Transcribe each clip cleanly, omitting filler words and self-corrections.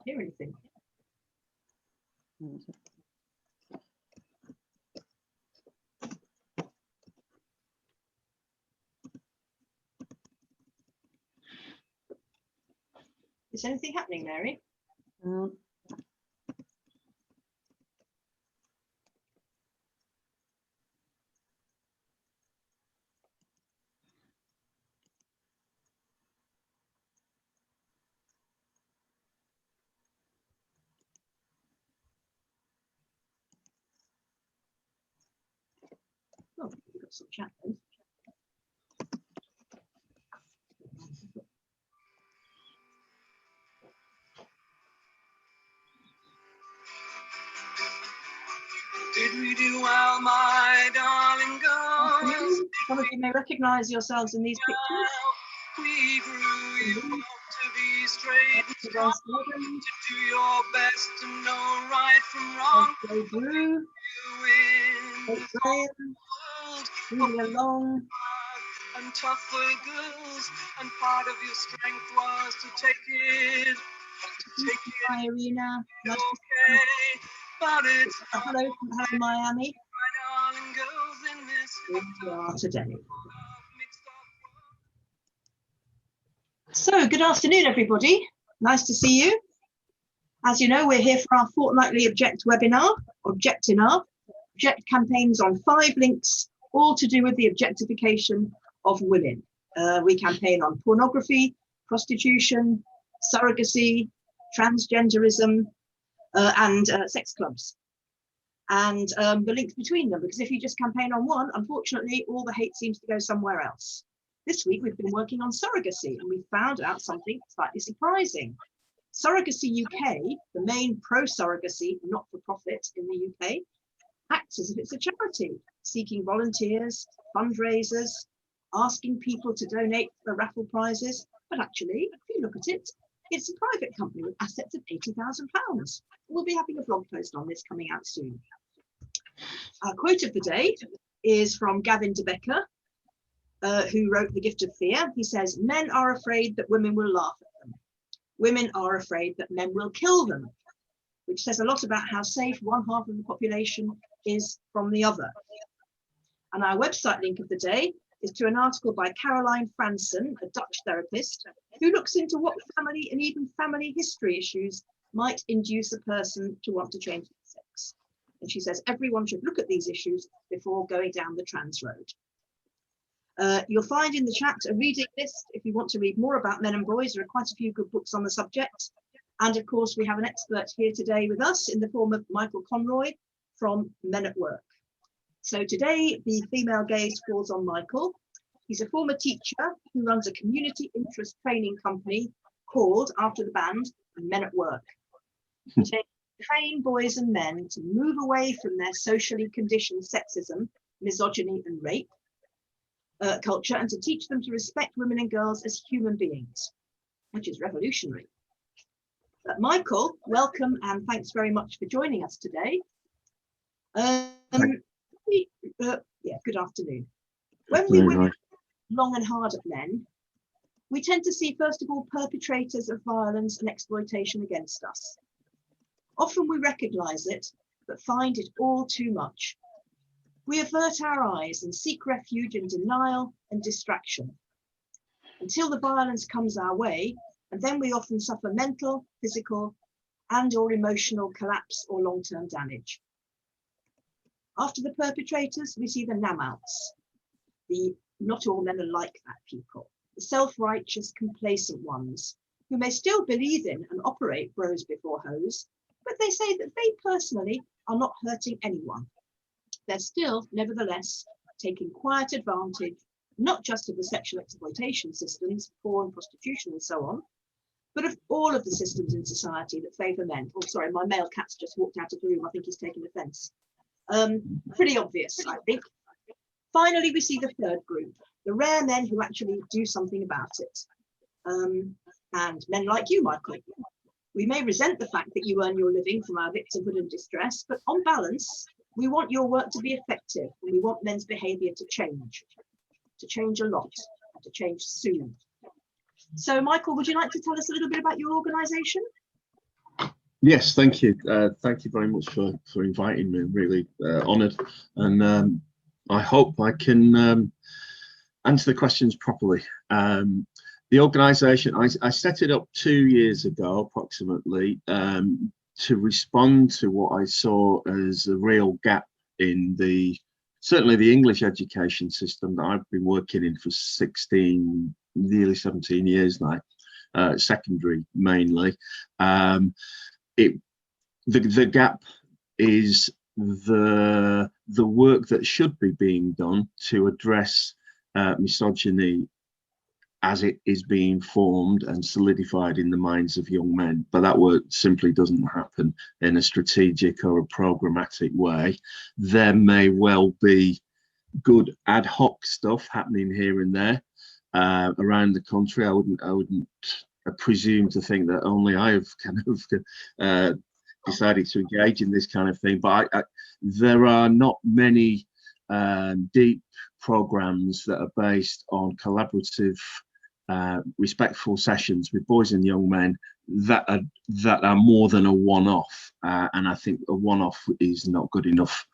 hear anything. Is anything happening, Mary? Oh, we've got some chat then. Did we do well, my darling girls? Some of you may recognise yourselves in these pictures. We grew you up to be straight, to do your best to know right from wrong. They grew, moving along. And tougher girls, and part of your strength was to take it. Hi, Irina. Nice Okay, but it's hello from Miami. my darling girls in this Here we are today. mixed up. So, good afternoon, everybody. Nice to see you. As you know, we're here for our fortnightly Object webinar, Objectinar. Object campaigns on 5 links, all to do with the objectification of women. We campaign on pornography, prostitution, surrogacy, transgenderism, and sex clubs. And the links between them, because if you just campaign on one, unfortunately, all the hate seems to go somewhere else. This week, we've been working on surrogacy, and we found out something slightly surprising. Surrogacy UK, the main pro-surrogacy not-for-profit in the UK, acts as if it's a charity, seeking volunteers, fundraisers, asking people to donate for raffle prizes. But actually, if you look at it, it's a private company with assets of £80,000. We'll be having a blog post on this coming out soon. Our quote of the day is from Gavin de Becker, who wrote The Gift of Fear. He says, "Men are afraid that women will laugh at them. Women are afraid that men will kill them," which says a lot about how safe one half of the population is from the other. And our website link of the day is to an article by Caroline Franssen, a Dutch therapist, who looks into what family and even family history issues might induce a person to want to change their sex. And she says everyone should look at these issues before going down the trans road. You'll find in the chat a reading list if you want to read more about men and boys. There are quite a few good books on the subject. And of course, we have an expert here today with us in the form of Michael Conroy from Men at Work. So today, the female gaze falls on Michael. He's a former teacher who runs a community interest training company called, after the band, Men at Work. They train boys and men to move away from their socially conditioned sexism, misogyny and rape culture, and to teach them to respect women and girls as human beings, which is revolutionary. Michael, welcome and thanks very much for joining us today. Good afternoon. When we look long and hard at men, we tend to see, first of all, perpetrators of violence and exploitation against us. Often we recognise it, but find it all too much. We avert our eyes and seek refuge in denial and distraction until the violence comes our way, and then we often suffer mental, physical, and/or emotional collapse or long-term damage. After the perpetrators, we see the namouts, the not all men are like that people, the self-righteous, complacent ones who may still believe in and operate bros before hoes, but they say that they personally are not hurting anyone. They're still, nevertheless, taking quiet advantage, not just of the sexual exploitation systems, porn, prostitution, and so on, but of all of the systems in society that favour men. Oh, sorry, my male cat's just walked out of the room. I think he's taken offence. Pretty obvious, I think. Finally, we see the third group, the rare men who actually do something about it. And men like you, Michael. We may resent the fact that you earn your living from our victimhood and distress, but on balance, we want your work to be effective, and we want men's behaviour to change a lot, and to change soon. So, Michael, would you like to tell us a little bit about your organisation? Yes, thank you. Thank you very much for inviting me. Really honoured, and I hope I can answer the questions properly. The organisation, I set it up 2 years ago, approximately, to respond to what I saw as a real gap in certainly the English education system that I've been working in for 16, nearly 17 years now, secondary mainly. The gap is the work that should be being done to address misogyny as it is being formed and solidified in the minds of young men. But that work simply doesn't happen in a strategic or a programmatic way. There may well be good ad hoc stuff happening here and there around the country. I wouldn't presume to think that only I have kind of decided to engage in this kind of thing, but there are not many deep programs that are based on collaborative, respectful sessions with boys and young men that are more than a one-off, and I think a one-off is not good enough.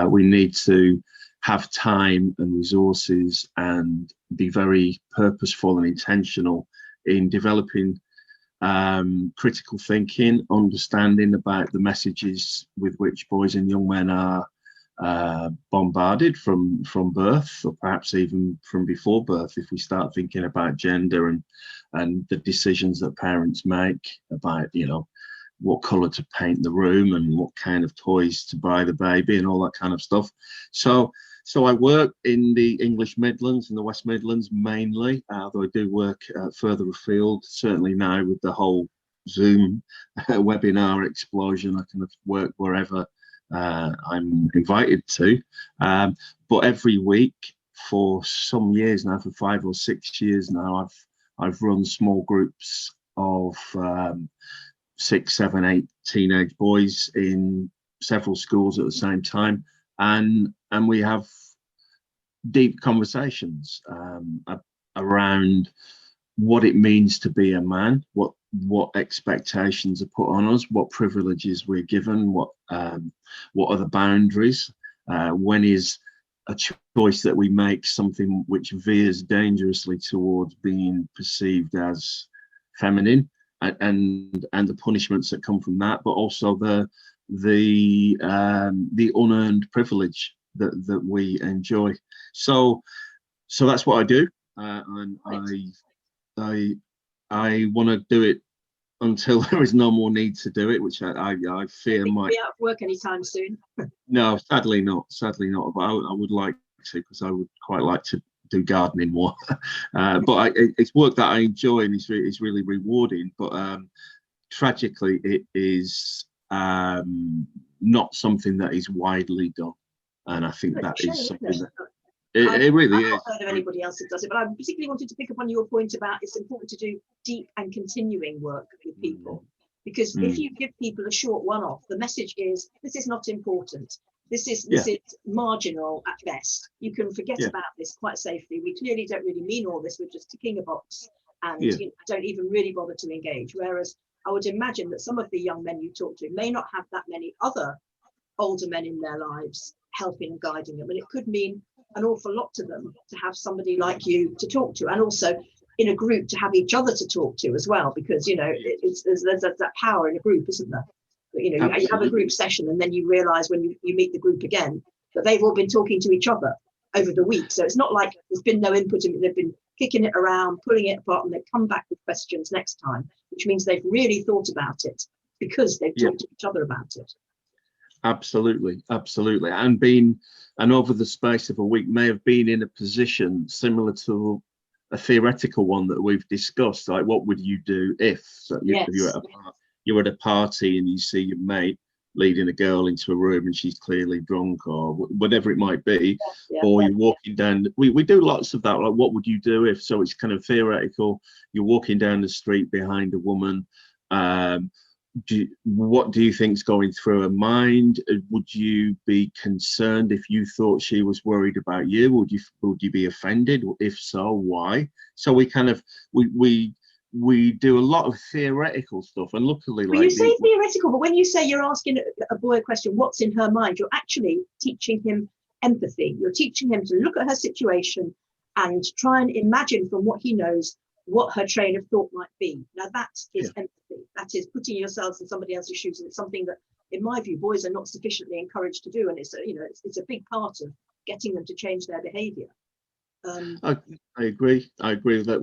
We need to have time and resources and be very purposeful and intentional in developing critical thinking, understanding about the messages with which boys and young men are bombarded from birth, or perhaps even from before birth, if we start thinking about gender and the decisions that parents make about, you know, what colour to paint the room and what kind of toys to buy the baby and all that kind of stuff. So I work in the English Midlands and the West Midlands mainly, although I do work further afield. Certainly now with the whole Zoom webinar explosion, I kind of work wherever I'm invited to. But every week for some years now, for 5 or 6 years now, I've run small groups of 6, 7, 8 teenage boys in several schools at the same time. And we have deep conversations around what it means to be a man, what expectations are put on us, what privileges we're given, what are the boundaries, when is a choice that we make something which veers dangerously towards being perceived as feminine, and the punishments that come from that, but also the unearned privilege that we enjoy. So that's what I do, and I want to do it until there is no more need to do it, which I fear might be out of work anytime soon. No, sadly not. But I would like to, because I would quite like to do gardening more. But it's work that I enjoy and it's really rewarding. But tragically, it is not something that is widely done, and I think that is something that it really is. I've not heard of anybody else that does it, but I particularly wanted to pick up on your point about it's important to do deep and continuing work with people, because if you give people a short one-off, the message is this is not important. This is marginal at best. You can forget about this quite safely. We clearly don't really mean all this. We're just ticking a box and you know, don't even really bother to engage. Whereas I would imagine that some of the young men you talk to may not have that many other older men in their lives helping and guiding them, and it could mean an awful lot to them to have somebody like you to talk to, and also in a group to have each other to talk to as well, because you know there's that power in a group, isn't there? But, you know, you have a group session and then you realize when you meet the group again that they've all been talking to each other over the week, so it's not like there's been no input in it. They've been kicking it around, pulling it apart, and they come back with questions next time, which means they've really thought about it because they've talked to each other about it. Absolutely, and over the space of a week may have been in a position similar to a theoretical one that we've discussed, like what would you do if you're at a party and you see your mate leading a girl into a room and she's clearly drunk, or whatever it might be, or you're walking down, we do lots of that, like what would you do if, so it's kind of theoretical. You're walking down the street behind a woman, what do you think's going through her mind? Would you be concerned if you thought she was worried about you? Would you be offended? If so, why? So we kind of we we do a lot of theoretical stuff, and luckily, Well, like, you say theoretical, but when you say you're asking a boy a question, what's in her mind, you're actually teaching him empathy. You're teaching him to look at her situation and try and imagine from what he knows what her train of thought might be. Now that is empathy. That is putting yourselves in somebody else's shoes, and it's something that, in my view, boys are not sufficiently encouraged to do, and it's a, you know, it's a big part of getting them to change their behaviour. I agree. I agree with that.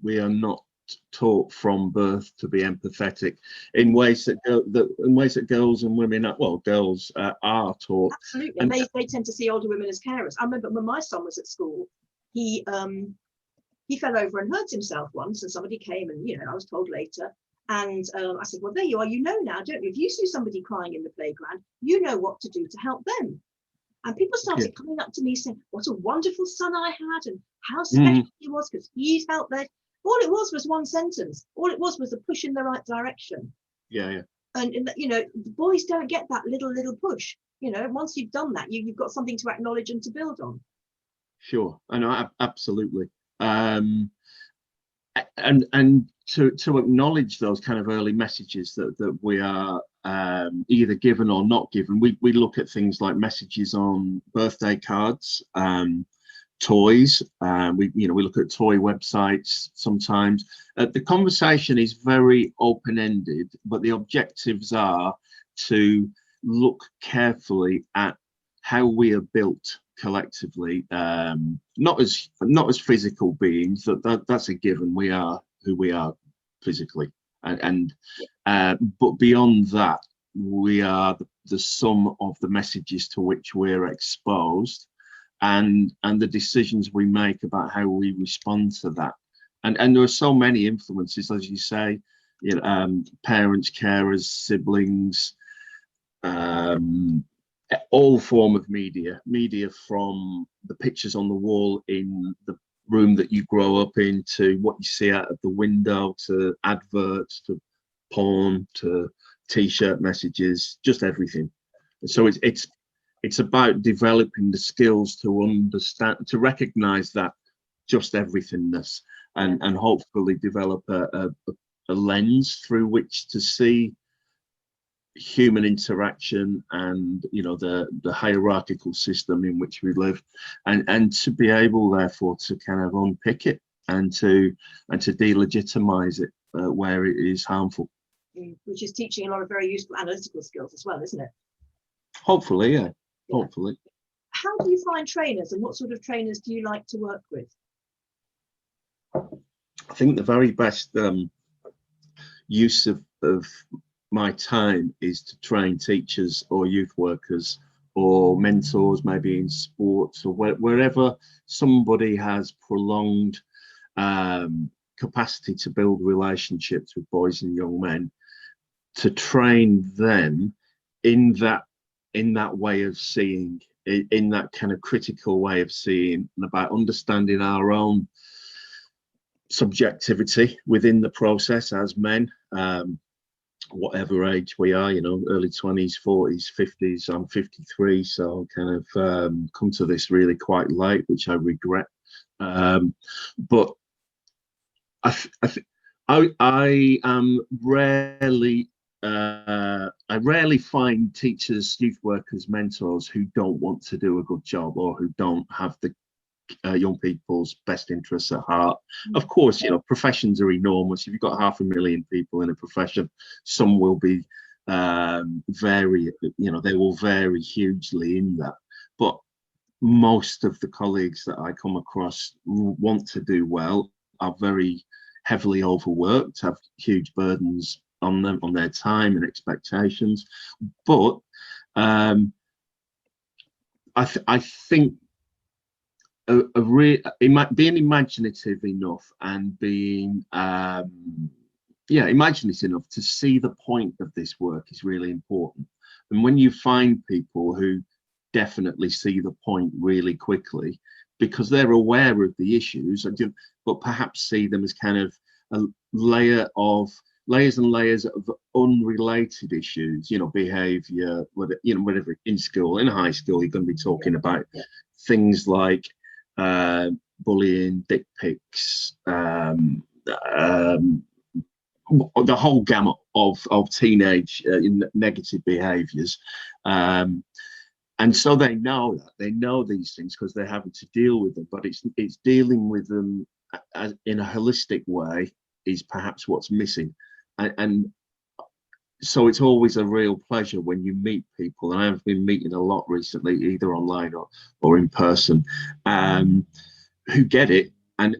We are not taught from birth to be empathetic in ways that girls and women are, well, girls are taught. Absolutely, and they tend to see older women as carers. I remember when my son was at school, he fell over and hurt himself once, and somebody came, and, you know, I was told later, and I said, well, there you are, you know now, don't you? If you see somebody crying in the playground, you know what to do to help them. And people started coming up to me saying, what a wonderful son I had, and how special he was because he's helped them. All it was one sentence. All it was a push in the right direction. yeah. And you know, the boys don't get that little push. You know, once you've done that, you've got something to acknowledge and to build on. Sure, I know, absolutely. And to acknowledge those kind of early messages that we are either given or not given. We look at things like messages on birthday cards, toys. We look at toy websites sometimes. The conversation is very open-ended, but the objectives are to look carefully at how we are built collectively, not as physical beings. That's a given. We are who we are physically, but beyond that, we are the sum of the messages to which we're exposed, and the decisions we make about how we respond to that. And there are so many influences, as you say, you know, parents, carers, siblings, all form of media from the pictures on the wall in the room that you grow up in, to what you see out of the window, to adverts, to porn, to t-shirt messages, just everything. So it's about developing the skills to understand, to recognize that just everythingness, and hopefully develop a lens through which to see human interaction and, you know, the hierarchical system in which we live, and to be able therefore to kind of unpick it and to delegitimize it where it is harmful. Which is teaching a lot of very useful analytical skills as well, isn't it? Hopefully, yeah. Hopefully. How do you find trainers, and what sort of trainers do you like to work with? I think the very best use of my time is to train teachers or youth workers or mentors, maybe in sports or wherever somebody has prolonged capacity to build relationships with boys and young men, to train them in that way of seeing, in that kind of critical way of seeing, and about understanding our own subjectivity within the process as men, whatever age we are, you know, early 20s, 40s, 50s. I'm 53, so kind of come to this really quite late, which I regret. But I am rarely, I rarely find teachers, youth workers, mentors who don't want to do a good job, or who don't have the young people's best interests at heart. Of course, you know, professions are enormous. If you've got 500,000 people in a profession, some will be vary, you know, they will vary hugely in that. But most of the colleagues that I come across want to do well, are very heavily overworked, have huge burdens on them, on their time and expectations. But I think being imaginative enough and being imaginative enough to see the point of this work is really important. And when you find people who definitely see the point really quickly, because they're aware of the issues, but perhaps see them as kind of a layers and layers of unrelated issues, you know, behavior, whatever. In school, in high school, you're going to be talking about things like bullying, dick pics, the whole gamut of teenage negative behaviours. And so they know these things because they're having to deal with them, but it's dealing with them in a holistic way is perhaps what's missing. And so it's always a real pleasure when you meet people, and I've been meeting a lot recently, either online or in person, who get it and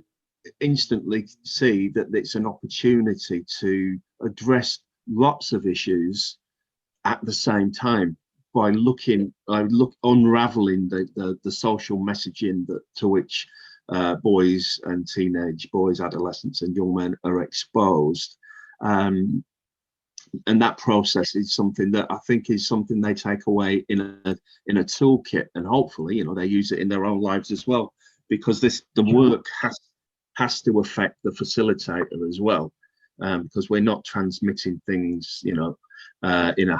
instantly see that it's an opportunity to address lots of issues at the same time by unraveling the social messaging to which boys and teenage boys, adolescents and young men are exposed. And that process is something that I think is something they take away in a toolkit, and hopefully, they use it in their own lives as well, because the work has to affect the facilitator as well, because we're not transmitting things, in a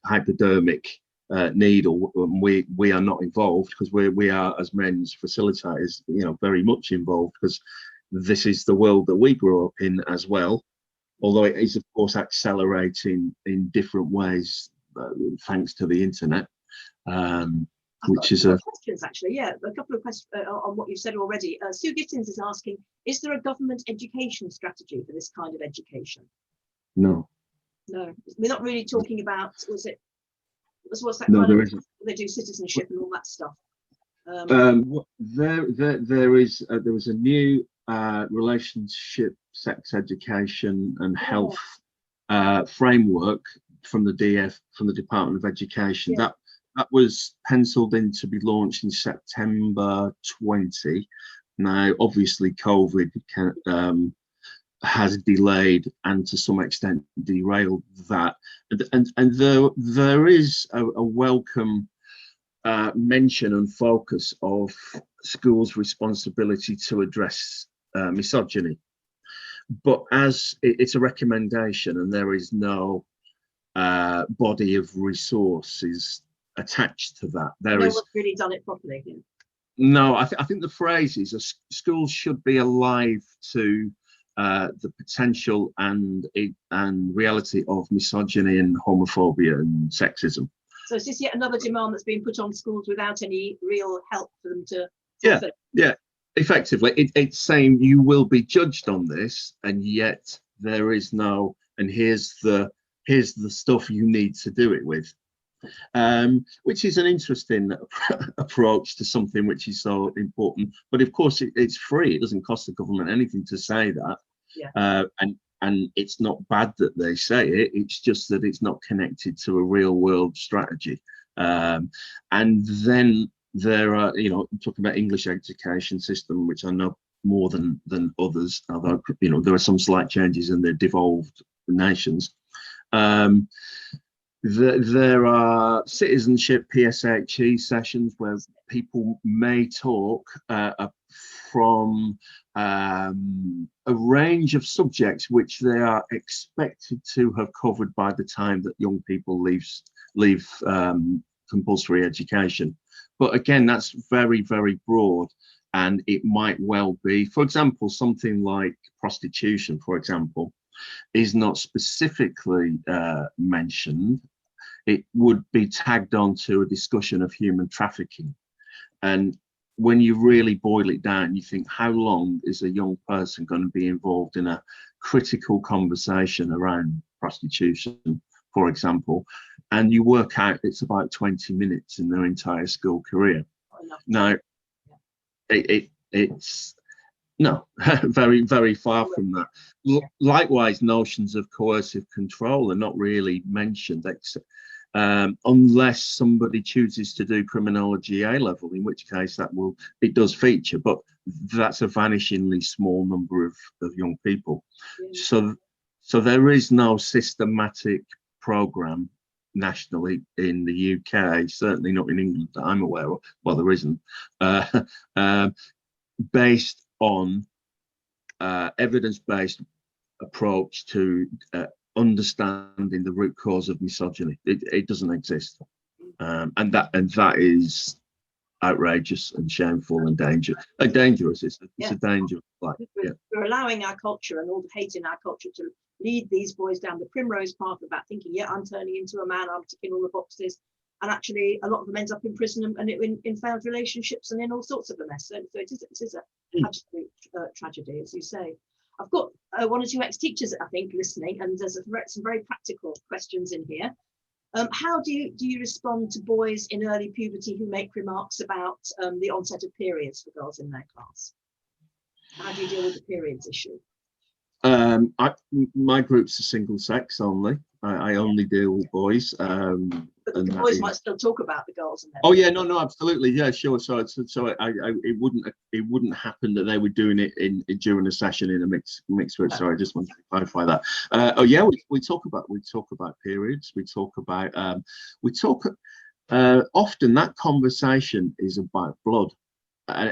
hypodermic needle. We are not involved because we are, as men's facilitators, very much involved, because this is the world that we grew up in as well. Although it is, of course, accelerating in different ways thanks to the internet, which is questions actually. Yeah, a couple of questions on what you've said already. Sue Gittins is asking: is there a government education strategy for this kind of education? No. No, we're not really talking about. What's that? No, there isn't. They do citizenship and all that stuff. There was a new relationship, sex education and health framework from the Department of Education. Yeah. That was penciled in to be launched in September 20. Now, obviously, COVID has delayed and to some extent derailed that. And there is a welcome mention and focus of schools' responsibility to address misogyny, but as it's a recommendation and there is no body of resources attached to that. No one's really done it properly. Yeah. No, I think the phrase is schools should be alive to the potential and reality of misogyny and homophobia and sexism. So is this yet another demand that's being put on schools without any real help for them to fulfill? Yeah. Effectively, it's saying you will be judged on this, and yet there is no, and here's the stuff you need to do it with, which is an interesting approach to something which is so important. But of course, it's free. It doesn't cost the government anything to say that. Yeah. And it's not bad that they say it. It's just that it's not connected to a real world strategy. And then there are, talking about English education system, which I know more than others, although, there are some slight changes in the devolved nations. There are citizenship PSHE sessions where people may talk from a range of subjects which they are expected to have covered by the time that young people leave compulsory education. But again, that's very, very broad, and it might well be, for example, something like prostitution, for example, is not specifically mentioned. It would be tagged on to a discussion of human trafficking. And when you really boil it down, you think, how long is a young person going to be involved in a critical conversation around prostitution, for example? And you work out it's about 20 minutes in their entire school career. Now, it's no, very, very far from that. Likewise, notions of coercive control are not really mentioned, unless somebody chooses to do criminology A level, in which case it does feature, but that's a vanishingly small number of young people. Yeah. So there is no systematic program nationally in the UK, certainly not in England that I'm aware of. Well, there isn't, based on evidence-based approach to understanding the root cause of misogyny. It doesn't exist, and that is outrageous and shameful and dangerous. It's a danger. Like, we're allowing our culture and all the hate in our culture to lead these boys down the primrose path about thinking, yeah, I'm turning into a man, I'm ticking all the boxes, and actually a lot of them ends up in prison and in failed relationships and in all sorts of a mess. So it is a absolute tragedy, as you say. I've got one or two ex-teachers, I think, listening, and there's some very practical questions in here. How do you respond to boys in early puberty who make remarks about the onset of periods for girls in their class? How do you deal with the periods issue? My group's a single sex only. I only deal with boys. But the boys might still talk about the girls. And oh yeah, no, absolutely, yeah, sure. So it wouldn't happen that they were doing it during a session in a mixed group. Sorry, I just wanted to clarify that. Oh yeah, we talk about periods. We talk about often that conversation is about blood.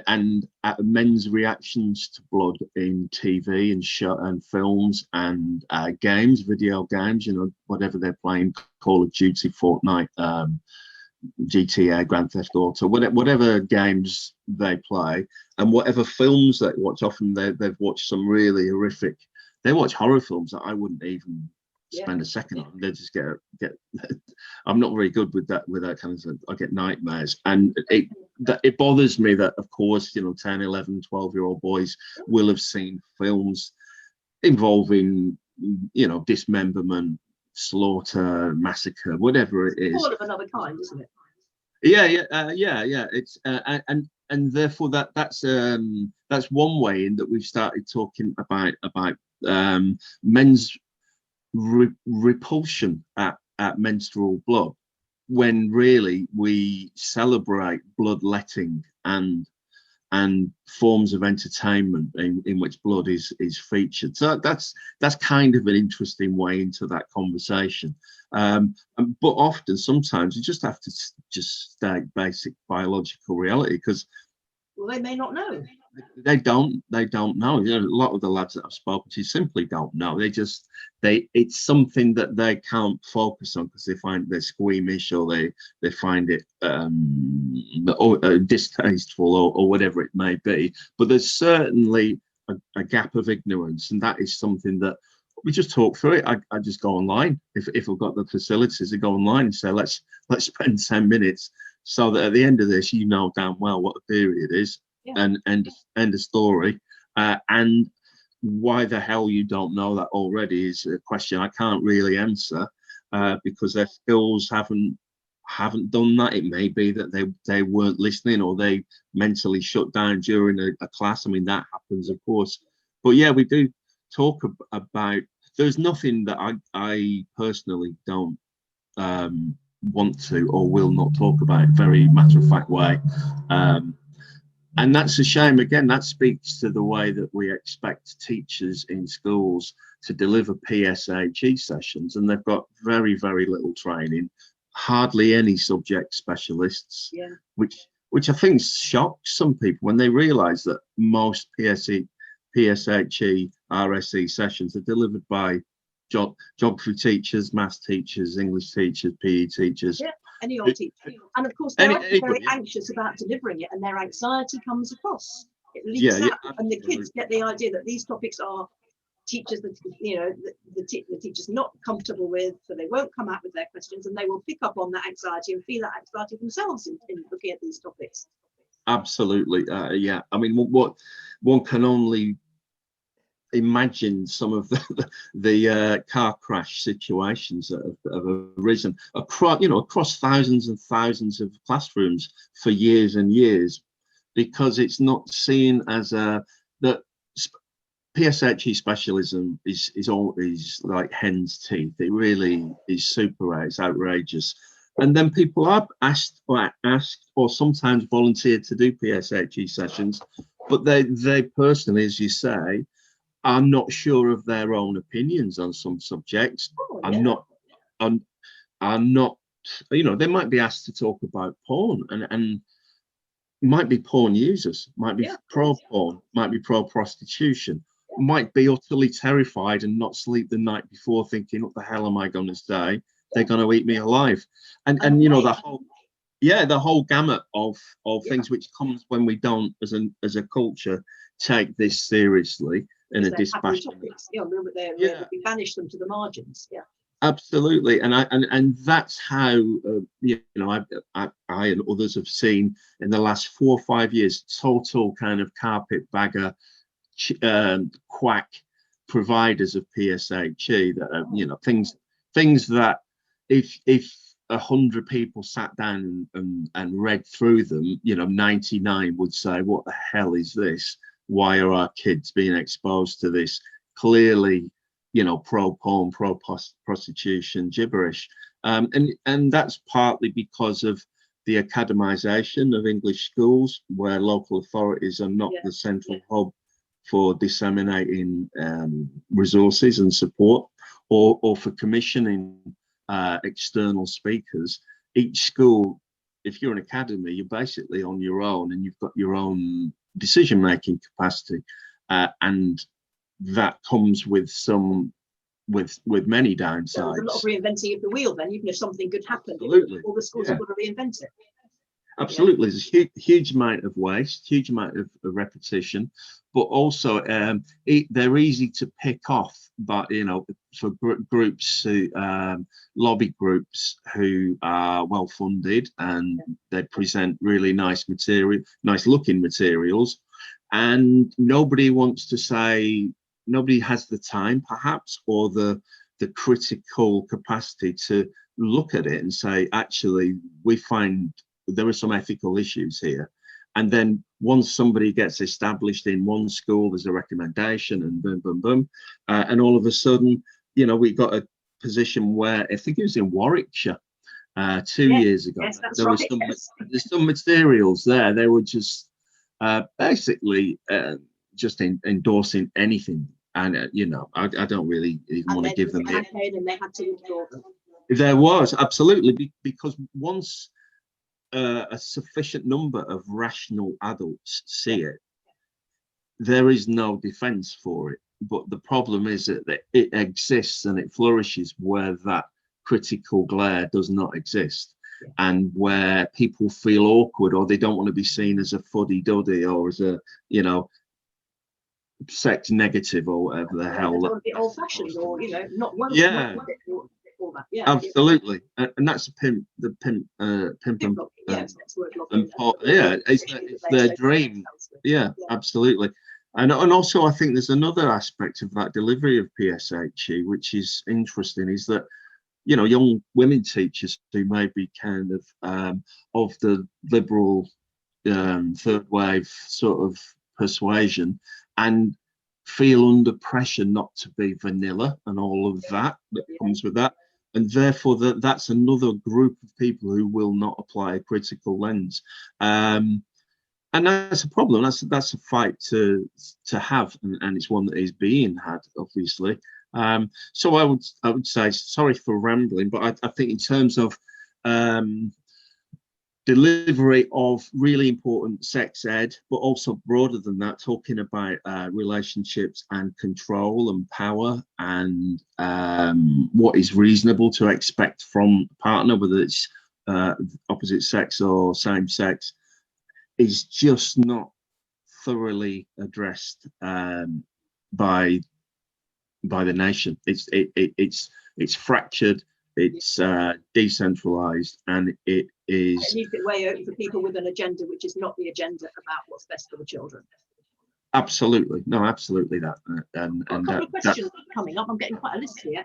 And men's reactions to blood in TV and films and games, video games, you know, whatever they're playing, Call of Duty, Fortnite, GTA, Grand Theft Auto, whatever games they play, and whatever films they watch. Often they've watched some really horrific. They watch horror films that I wouldn't even spend a second on. They just get. I'm not very good with that kind of thing. I get nightmares, and it bothers me that, of course, you know, 10, 11, 12-year-old boys will have seen films involving, you know, dismemberment, slaughter, massacre, whatever it is. All of another kind, isn't it? Yeah. It's and therefore that's one way in that we've started talking about men's repulsion at menstrual blood, when really we celebrate bloodletting and forms of entertainment in which blood is featured. So that's kind of an interesting way into that conversation. But often, sometimes you just have to just state basic biological reality, because they may not know. They don't know. You know, a lot of the lads that I've spoken to simply don't know. It's something that they can't focus on because they find they're squeamish, or they find it distasteful, or whatever it may be. But there's certainly a gap of ignorance, and that is something that we just talk through it. I just go online if I've got the facilities to go online and say let's spend 10 minutes so that at the end of this you know damn well what the period is. And end of story. And why the hell you don't know that already is a question I can't really answer, because their skills haven't done that. It may be that they weren't listening, or they mentally shut down during a class. I mean, that happens, of course. But yeah, we do talk about. There's nothing that I personally don't want to or will not talk about. Very matter-of-fact way. And that's a shame. Again, that speaks to the way that we expect teachers in schools to deliver PSHE sessions, and they've got very, very little training, hardly any subject specialists, which I think shocks some people when they realise that most PSHE, RSE sessions are delivered by geography teachers, maths teachers, English teachers, PE teachers. Yeah. Any old teacher, and of course they're very anxious about delivering it, and their anxiety comes across. It leaks out, and the kids get the idea that these topics are teachers that the teacher's not comfortable with, so they won't come out with their questions, and they will pick up on that anxiety and feel that anxiety themselves in looking at these topics. Absolutely, yeah. I mean, what one can only imagine some of the car crash situations that have arisen across thousands and thousands of classrooms for years and years, because it's not seen as that PSHE specialism is always like hen's teeth. It really is it's outrageous. And then people are asked or sometimes volunteered to do PSHE sessions, but they personally, as you say, are not sure of their own opinions on some subjects. Are not, you know, they might be asked to talk about porn and might be porn users, might be pro-porn, might be pro-prostitution, might be utterly terrified and not sleep the night before thinking, what the hell am I going to say? They're going to eat me alive. And you know, the whole yeah, the whole gamut of things which comes when we don't, as a culture, take this seriously in a dispassionate. We banish them to the margins. Yeah. Absolutely, and that's how you know, I and others have seen in the last 4 or 5 years total kind of carpetbagger quack providers of PSHE that are, you know, things that if 100 people sat down and read through them, you know, 99 would say, what the hell is this? Why are our kids being exposed to this clearly, you know, pro-porn, pro-prostitution gibberish? And that's partly because of the academization of English schools, where local authorities are not the central hub for disseminating resources and support, or for commissioning external speakers. Each school, if you're an academy, you're basically on your own, and you've got your own decision-making capacity, and that comes with many downsides. There's a lot of reinventing of the wheel then, even if something good happened. Absolutely. All the schools have got to reinvent it. Absolutely, there's a huge amount of waste, huge amount of repetition, but also they're easy to pick off. But you know, for groups who lobby groups who are well funded, and they present really nice material, nice looking materials, and nobody wants to say, nobody has the time perhaps, or the critical capacity to look at it and say, actually, we find there are some ethical issues here. And then once somebody gets established in one school, there's a recommendation, and boom, boom, boom. And all of a sudden, you know, we got a position where, I think it was in Warwickshire 2 years ago. Yes, that's there right. There's some materials there. They were just basically just endorsing anything. And, you know, I don't really even want to give them the... And they had to withdraw them. There was, absolutely, because once a sufficient number of rational adults see it, there is no defense for it. But the problem is that it exists and it flourishes where that critical glare does not exist, and where people feel awkward, or they don't want to be seen as a fuddy-duddy, or as a, you know, sex negative, or whatever the hell. Or be old-fashioned, or, you know, not one. Yeah. All that. Yeah, absolutely, and that's the pimp it's their dream. Yeah, absolutely. And also, I think there's another aspect of that delivery of PSHE which is interesting, is that, you know, young women teachers who may be kind of the liberal third wave sort of persuasion, and feel under pressure not to be vanilla and all of that comes with that. And therefore, that's another group of people who will not apply a critical lens, and that's a problem. That's a fight to have, and it's one that is being had, obviously. So I would say, sorry for rambling, but I think in terms of delivery of really important sex ed, but also broader than that, talking about relationships and control and power, and what is reasonable to expect from a partner, whether it's opposite sex or same sex, is just not thoroughly addressed by the nation. It's fractured. It's decentralized, and it is. It leaves it way open for people with an agenda, which is not the agenda about what's best for the children. Absolutely, no, absolutely that. And a couple of questions coming up. I'm getting quite a list here.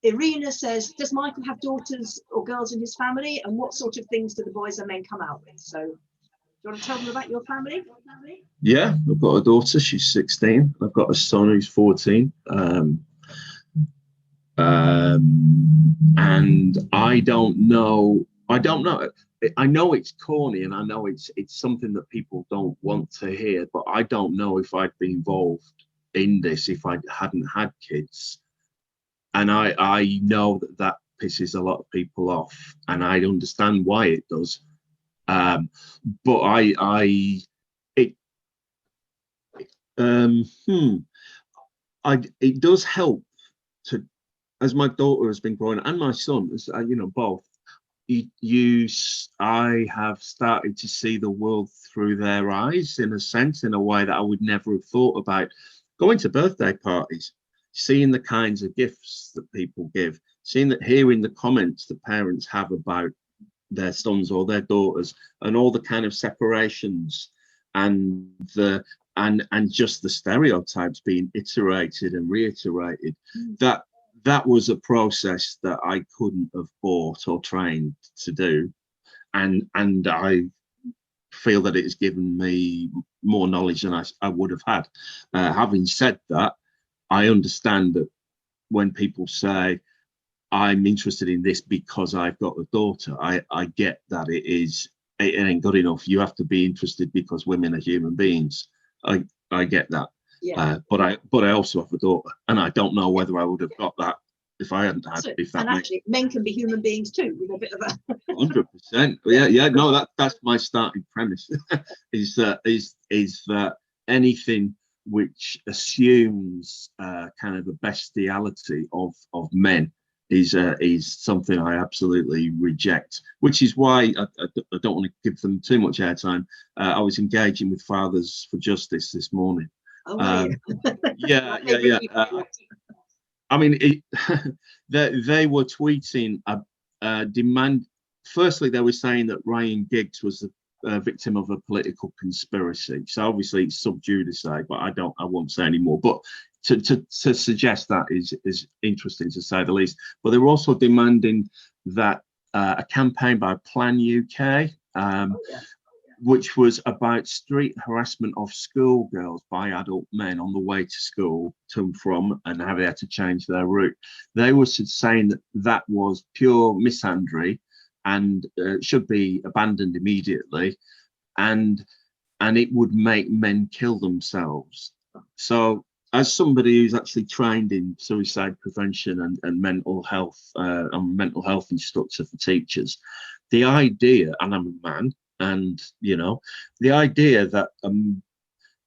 Irina says, does Michael have daughters or girls in his family, and what sort of things do the boys and men come out with? So, do you want to tell them about your family? Yeah, I've got a daughter. She's 16. I've got a son who's 14. And I don't know. I know it's corny, and I know it's something that people don't want to hear, but I don't know if I'd be involved in this if I hadn't had kids. And I know that pisses a lot of people off, and I understand why it does. But it does help to, as my daughter has been growing, and my son, as you know, both, I have started to see the world through their eyes, in a sense, in a way that I would never have thought about. Going to birthday parties, seeing the kinds of gifts that people give, hearing the comments that parents have about their sons or their daughters, and all the kind of separations and just the stereotypes being iterated and reiterated. That was a process that I couldn't have bought or trained to do, and I feel that it has given me more knowledge than I would have had. Having said that, I understand that when people say, I'm interested in this because I've got a daughter, I get that it ain't good enough. You have to be interested because women are human beings. I get that. Yeah. But I also have a daughter, and I don't know whether I would have got that if I hadn't had. And actually, men can be human beings too, with a bit of a 100%. Yeah. No, that's my starting premise. is that anything which assumes kind of the bestiality of men is something I absolutely reject, which is why I don't want to give them too much airtime. I was engaging with Fathers for Justice this morning. Yeah. I mean, they were tweeting a demand. Firstly, they were saying that Ryan Giggs was a victim of a political conspiracy. So obviously it's sub judice, but I won't say any more. But to suggest that is interesting, to say the least. But they were also demanding that a campaign by Plan UK, which was about street harassment of schoolgirls by adult men on the way to school, to and from, and how they had to change their route. They were saying that was pure misandry and should be abandoned immediately, and it would make men kill themselves. So, as somebody who's actually trained in suicide prevention and mental health, I'm a mental health instructor for teachers, the idea, and I'm a man, and the idea that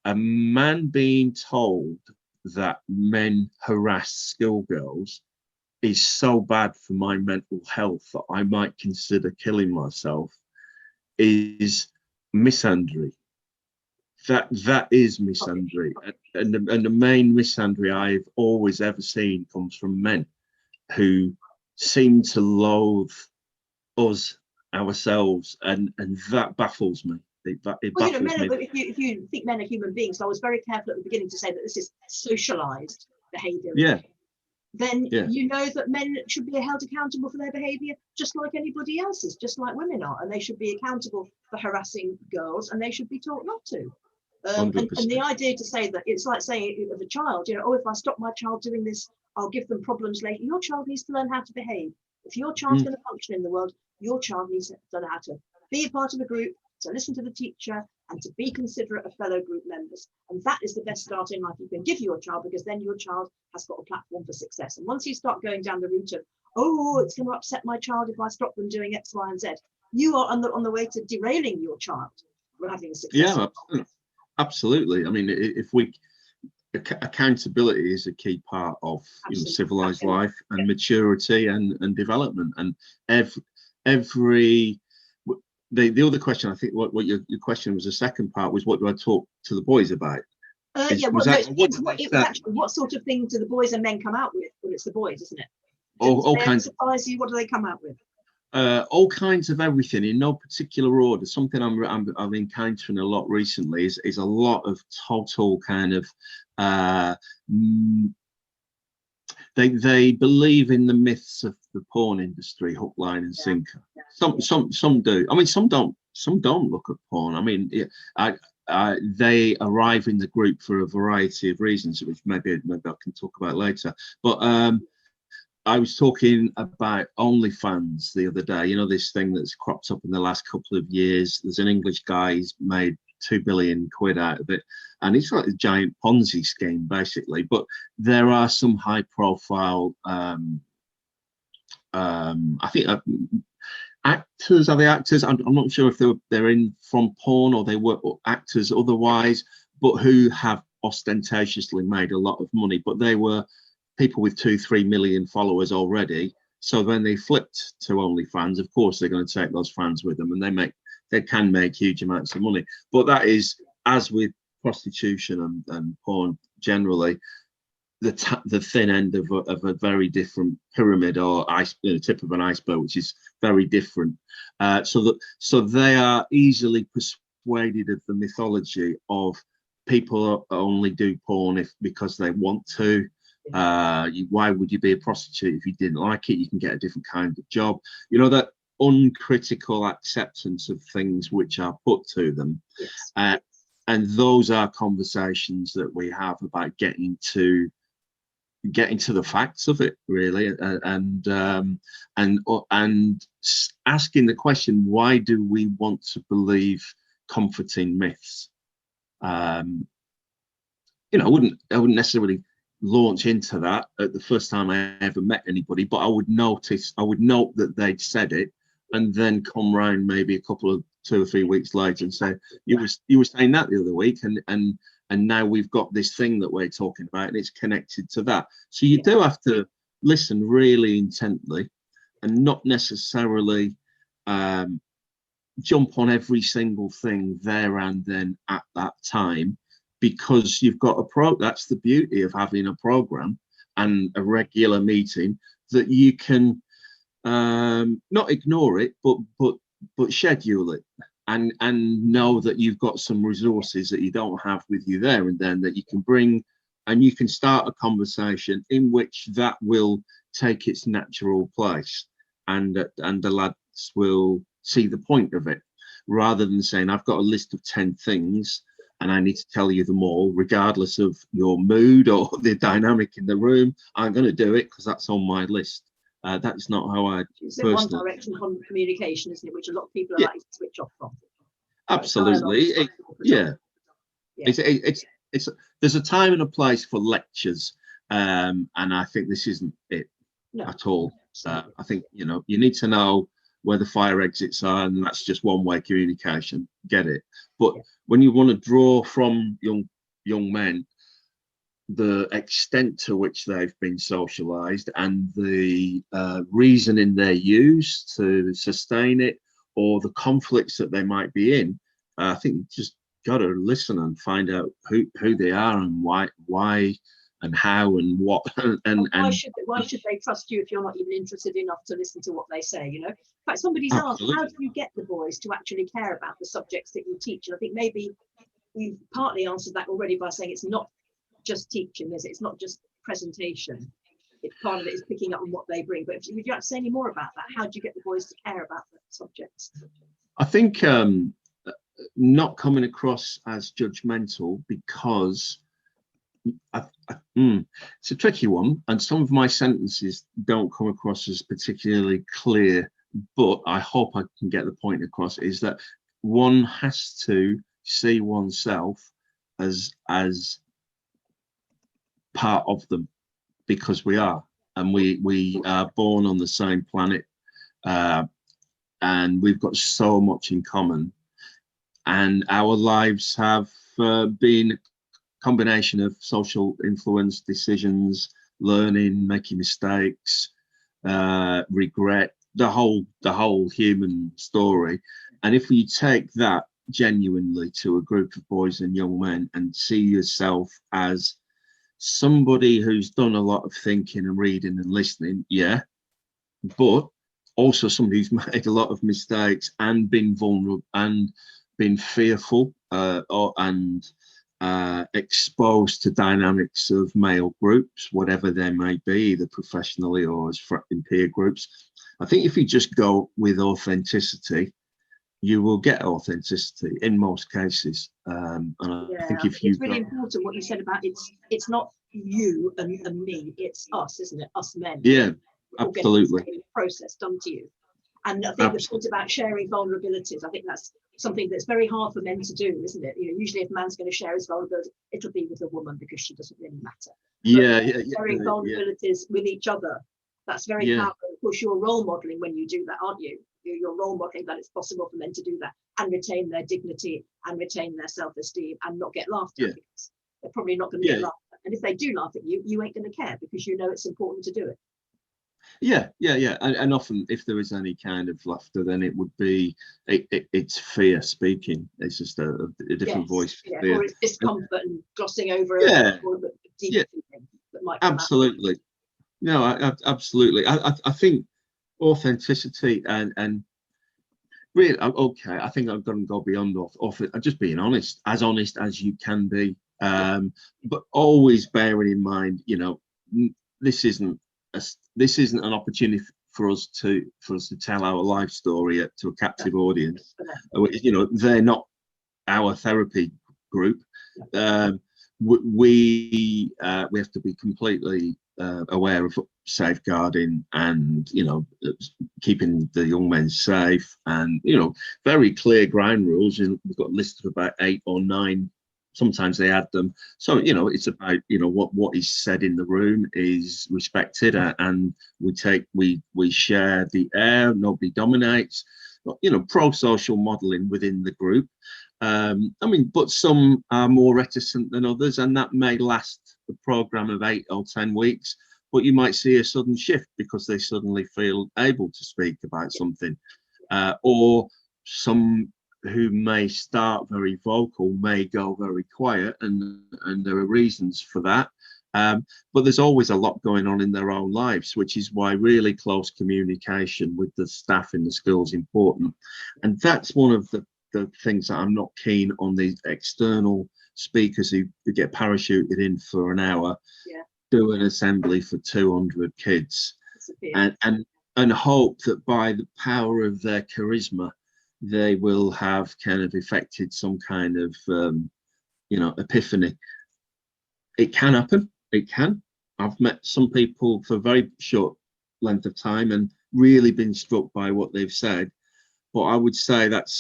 a man being told that men harass schoolgirls is so bad for my mental health that I might consider killing myself is misandry. That is misandry, and the main misandry I've always ever seen comes from men who seem to loathe us, ourselves, and that baffles me. It baffles me. If you think men are human beings, so I was very careful at the beginning to say that this is socialized behavior. Yeah. Then you know that men should be held accountable for their behavior just like anybody else's, just like women are, and they should be accountable for harassing girls, and they should be taught not to. And the idea to say that it's like saying of a child, if I stop my child doing this, I'll give them problems later. Your child needs to learn how to behave. If your child's going to function in the world, your child needs to learn how to be a part of a group, to listen to the teacher, and to be considerate of fellow group members. And that is the best start in life you can give your child, because then your child has got a platform for success. And once you start going down the route of, it's going to upset my child if I stop them doing X, Y, and Z, you are on the way to derailing your child from having a success. Yeah, absolutely. I mean, accountability is a key part of civilized life and maturity and development. And the other question, I think what your question was, the second part was, what do I talk to the boys about? What sort of things do the boys and men come out with? Well, it's the boys, isn't it? All kinds. Surprise you? What do they come out with? All kinds of everything, in no particular order. Something I'm encountering a lot recently is a lot of total kind of they believe in the myths of the porn industry, hook, line, and sinker. Some do. I mean, some don't look at porn. I mean, they arrive in the group for a variety of reasons, which maybe I can talk about later. But I was talking about OnlyFans the other day, this thing that's cropped up in the last couple of years. There's an English guy who's made 2 billion quid out of it, and it's like a giant Ponzi scheme, basically. But there are some high profile, I think actors, are they actors? I'm not sure if they're in from porn or they were actors otherwise, but who have ostentatiously made a lot of money. But they were people with 2-3 million followers already, So when they flipped to OnlyFans, of course they're going to take those fans with them, and they can make huge amounts of money. But that is, as with prostitution and porn generally, the thin end of a very different pyramid, or the tip of an iceberg, which is very different. So they are easily persuaded of the mythology of people only do porn because they want to. Why would you be a prostitute if you didn't like it? You can get a different kind of job. You know, that uncritical acceptance of things which are put to them. Yes. And those are conversations that we have about getting to the facts of it, really, and asking the question, why do we want to believe comforting myths? You know, I wouldn't necessarily launch into that at the first time I ever met anybody, but I would note that they'd said it, and then come round maybe a couple of 2 or 3 weeks later and say, you were saying that the other week, and now we've got this thing that we're talking about, and it's connected to that. So you do have to listen really intently, and not necessarily jump on every single thing there and then at that time, because you've got that's the beauty of having a program and a regular meeting, that you can not ignore it, but schedule it, and know that you've got some resources that you don't have with you there and then, that you can bring, and you can start a conversation in which that will take its natural place, and the lads will see the point of it, rather than saying, I've got a list of 10 things and I need to tell you them all, regardless of your mood or the dynamic in the room. I'm going to do it because that's on my list. That's not how I personally. One direction communication, isn't it? Which a lot of people are likely to switch off from. Absolutely, it's there's a time and a place for lectures, and I think this isn't it at all. I think, you know, you need to know where the fire exits are, and that's just one-way communication. Get it? But when you want to draw from young men the extent to which they've been socialized, and the reasoning they use to sustain it, or the conflicts that they might be in, I think you just got to listen and find out who they are, and why and how and what. And why should they trust you if you're not even interested enough to listen to what they say? You know, in fact, somebody's asked, how do you get the boys to actually care about the subjects that you teach? And I think maybe we've partly answered that already by saying it's not just teaching, is it? It's not just presentation. It's part of it is picking up on what they bring. But would you like to say any more about that? How do you get the boys to care about the subjects? I think not coming across as judgmental, because it's a tricky one, and some of my sentences don't come across as particularly clear, but I hope I can get the point across, is that one has to see oneself as part of them, because we are, and we are born on the same planet, and we've got so much in common, and our lives have been a combination of social influence, decisions, learning, making mistakes, regret, the whole human story. And if you take that genuinely to a group of boys and young men, and see yourself as somebody who's done a lot of thinking and reading and listening, but also somebody who's made a lot of mistakes and been vulnerable and been fearful, and exposed to dynamics of male groups, whatever they may be, either professionally or as in peer groups. I think if you just go with authenticity, you will get authenticity in most cases. And I think if it's really important what you said about it's not you and me, it's us, isn't it? Us men. Yeah, absolutely. The process done to you. And I think the point about sharing vulnerabilities, I think that's something that's very hard for men to do, isn't it? You know, usually if a man's going to share his vulnerability, it'll be with a woman because she doesn't really matter. Sharing vulnerabilities with each other, that's very powerful. Of course, you're role modeling when you do that, aren't you? You're role modeling that it's possible for men to do that and retain their dignity and retain their self-esteem and not get laughed at, because they're probably not going to get laughed at. And if they do laugh at you, you ain't going to care, because you know it's important to do it. Yeah, and often if there is any kind of laughter, then it would be it's fear speaking. It's just a different voice for fear. Or it's discomfort and glossing over Yeah, or the deep yeah, feeling that might come absolutely. No, absolutely. I think authenticity and really, okay, I think I've got to go beyond just being honest as you can be, but always bearing in mind, you know, this isn't this isn't an opportunity for us to tell our life story to a captive audience. You know, they're not our therapy group. We have to be completely aware of safeguarding and, you know, keeping the young men safe, and, you know, very clear ground rules. And we've got listed about 8 or 9. Sometimes they add them. So, you know, it's about, you know, what is said in the room is respected, and we share the air. Nobody dominates. You know, pro-social modelling within the group. I mean, but some are more reticent than others, and that may last the program of 8 or 10 weeks. But you might see a sudden shift because they suddenly feel able to speak about something, or some who may start very vocal may go very quiet, and there are reasons for that. But there's always a lot going on in their own lives, which is why really close communication with the staff in the school is important. And that's one of the things that I'm not keen on, these external speakers who get parachuted in for an hour, do an assembly for 200 kids, and hope that by the power of their charisma, they will have kind of effected some kind of, you know, epiphany. It can happen. It can. I've met some people for a very short length of time and really been struck by what they've said. But I would say that's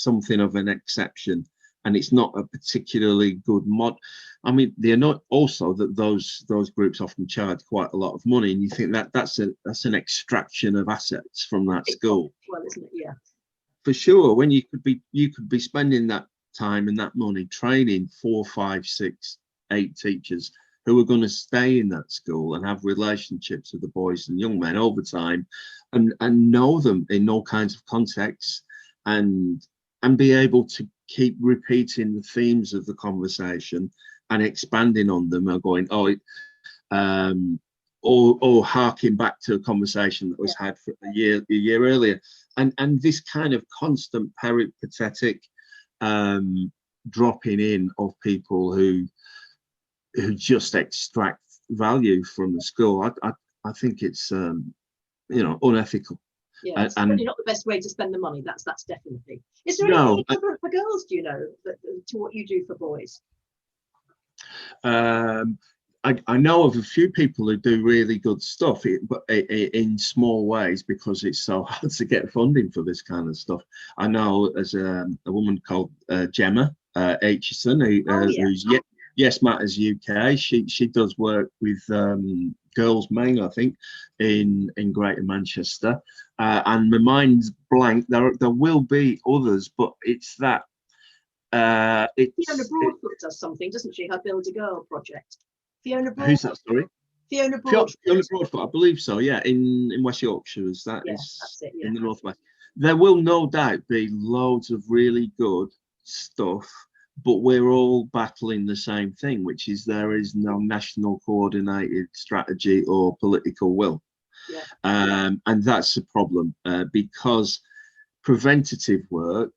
something of an exception, and it's not a particularly good mod. I mean, they're not also that those groups often charge quite a lot of money, and you think that that's an extraction of assets from that school. Well, isn't it? Yeah. For sure. When you could be spending that time and that money training 4, 5, 6, 8 teachers who are going to stay in that school and have relationships with the boys and young men over time, and know them in all kinds of contexts, and be able to keep repeating the themes of the conversation and expanding on them, or going, or harking back to a conversation that was had for a year earlier, and this kind of constant peripatetic dropping in of people who just extract value from the school. I think it's you know, unethical. Yeah, it's and certainly not the best way to spend the money. That's definitely. Is there no, anything equivalent for girls, do you know, to what you do for boys? I know of a few people who do really good stuff, but in small ways, because it's so hard to get funding for this kind of stuff. I know as a woman called Gemma Aitchison, who's Yes Matters UK. She does work with girls mainly, I think, in Greater Manchester. And my mind's blank. There will be others, but it's that. Fiona Broadfoot does something, doesn't she? Her Build a Girl project. Fiona Broadfoot. Who's that? Sorry. Fiona Broadfoot. Fiona Broadfoot, I believe so. Yeah, in West Yorkshire, That's it, in the northwest. There will no doubt be loads of really good stuff, but we're all battling the same thing, which is there is no national coordinated strategy or political will. And that's a problem, because preventative work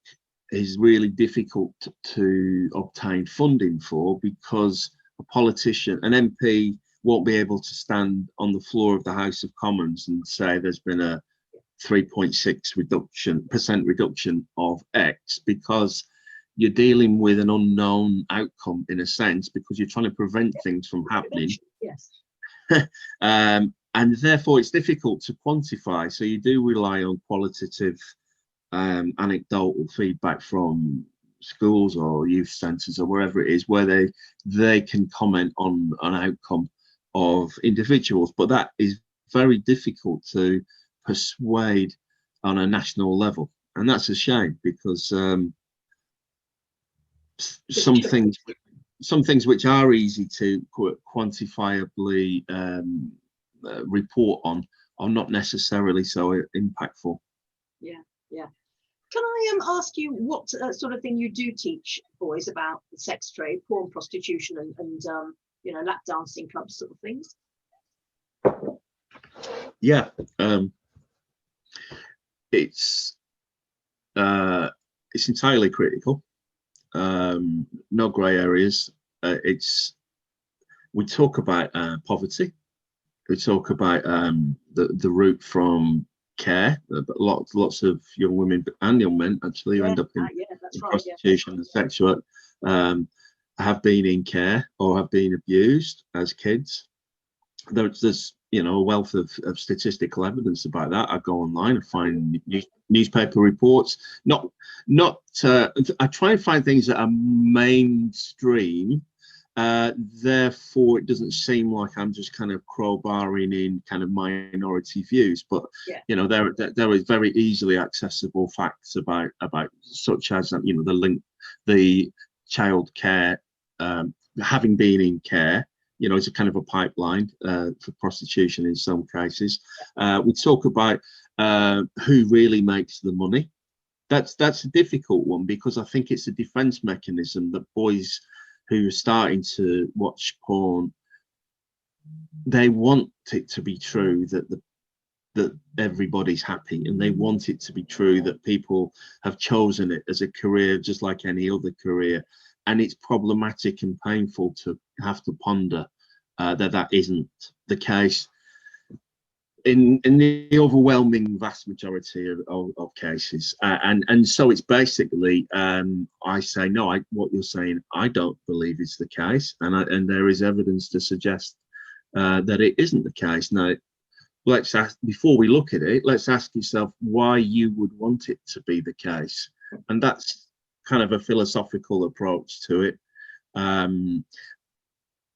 is really difficult to obtain funding for, because a politician, an MP, won't be able to stand on the floor of the House of Commons and say there's been a 3.6% reduction of X, because you're dealing with an unknown outcome in a sense, because you're trying to prevent things from happening. Yes. And therefore it's difficult to quantify. So you do rely on qualitative anecdotal feedback from schools or youth centres or wherever it is, where they can comment on an outcome of individuals. But that is very difficult to persuade on a national level, and that's a shame, because some things which are easy to quantifiably report on not necessarily so impactful. Yeah, yeah. Can I ask you what sort of thing you do teach boys about the sex trade, porn, prostitution, and you know, lap dancing clubs sort of things? Yeah, it's entirely critical. No grey areas. We talk about poverty. We talk about the route from care. But lots of young women and young men actually end up in, prostitution and sex work. Have been in care or have been abused as kids. There's you know, a wealth of statistical evidence about that. I go online and find newspaper reports. I try and find things that are mainstream. Therefore, it doesn't seem like I'm just kind of crowbarring in kind of minority views, but you know, there is very easily accessible facts about such as, you know, the child care, having been in care, you know, it's a kind of a pipeline for prostitution in some cases. We talk about who really makes the money. That's a difficult one, because I think it's a defense mechanism that boys who are starting to watch porn, they want it to be true that everybody's happy, and they want it to be true that people have chosen it as a career just like any other career. And it's problematic and painful to have to ponder that isn't the case in the overwhelming vast majority of cases. And so it's basically, I say, no, what you're saying, I don't believe is the case. And there is evidence to suggest that it isn't the case. Now, let's ask, before we look at it, let's ask yourself why you would want it to be the case. And that's kind of a philosophical approach to it.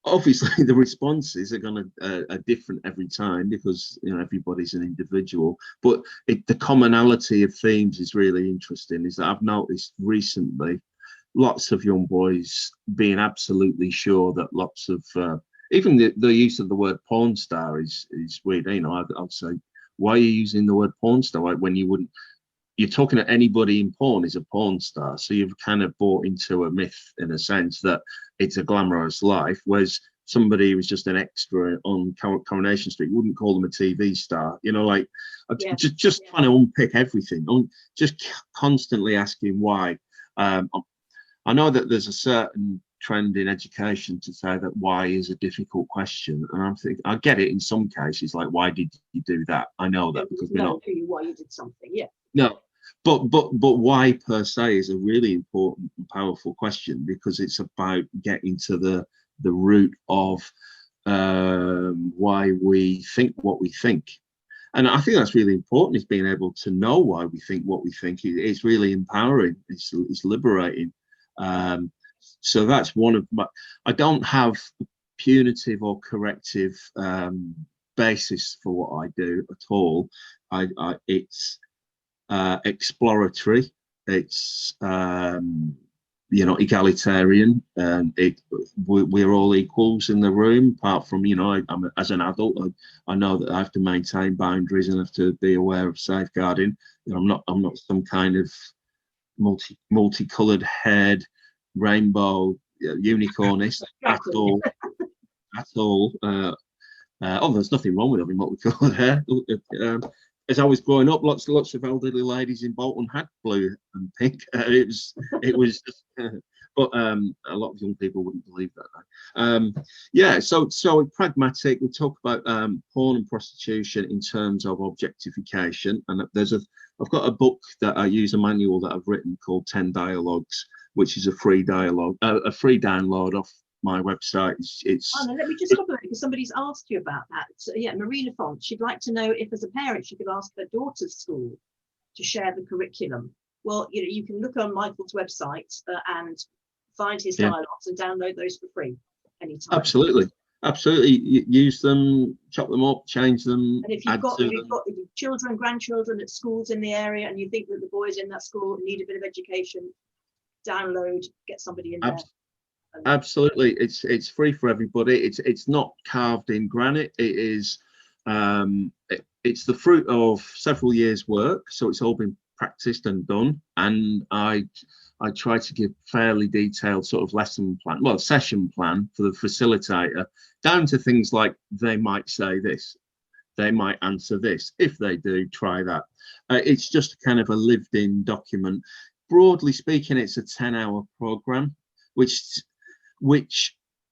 Obviously, the responses are going to are different every time, because you know, everybody's an individual. But the commonality of themes is really interesting. Is that I've noticed recently lots of young boys being absolutely sure that lots of even the use of the word porn star is weird. You know, I'll say, why are you using the word porn star when you wouldn't? You're talking to anybody in porn is a porn star. So you've kind of bought into a myth, in a sense, that it's a glamorous life, whereas somebody who was just an extra on Coronation Street, you wouldn't call them a TV star. You know, like just trying to unpick everything. I'm just constantly asking why. I know that there's a certain trend in education to say that why is a difficult question, and I'm thinking, I get it in some cases, like, why did you do that? I know that, because we're not why you did something. No, but why per se is a really important and powerful question, because it's about getting to the root of why we think what we think. And I think that's really important, is being able to know why we think what we think. It's really empowering. It's liberating. So that's one of my, I don't have a punitive or corrective basis for what I do at all. It's exploratory, it's you know, egalitarian, and we're all equals in the room, apart from, you know, as an adult, I know that I have to maintain boundaries and have to be aware of safeguarding. You know, I'm not some kind of multicolored haired rainbow unicornist at all. Oh, there's nothing wrong with having multicolored hair. As I was growing up, lots of elderly ladies in Bolton had blue and pink. It was but a lot of young people wouldn't believe that. Yeah, so pragmatic. We talk about porn and prostitution in terms of objectification, and I've got a book that I use, a manual that I've written called 10 Dialogues, which is a free download off my website. Oh, no, let me just stop a minute, because somebody's asked you about that. So, yeah, Marina Font, she'd like to know if, as a parent, she could ask her daughter's school to share the curriculum. Well, you know, you can look on Michael's website and find his dialogues and download those for free anytime. Absolutely. Use them, chop them up, change them. And if you've got children, grandchildren at schools in the area, and you think that the boys in that school need a bit of education, download, get somebody in there. Absolutely, it's free for everybody. It's not carved in granite. It is it's the fruit of several years' work, so it's all been practiced and done. And I try to give fairly detailed sort of lesson plan, well, session plan for the facilitator, down to things like they might say this, they might answer this. If they do, try that. It's just kind of a lived-in document. Broadly speaking, it's a 10-hour program, which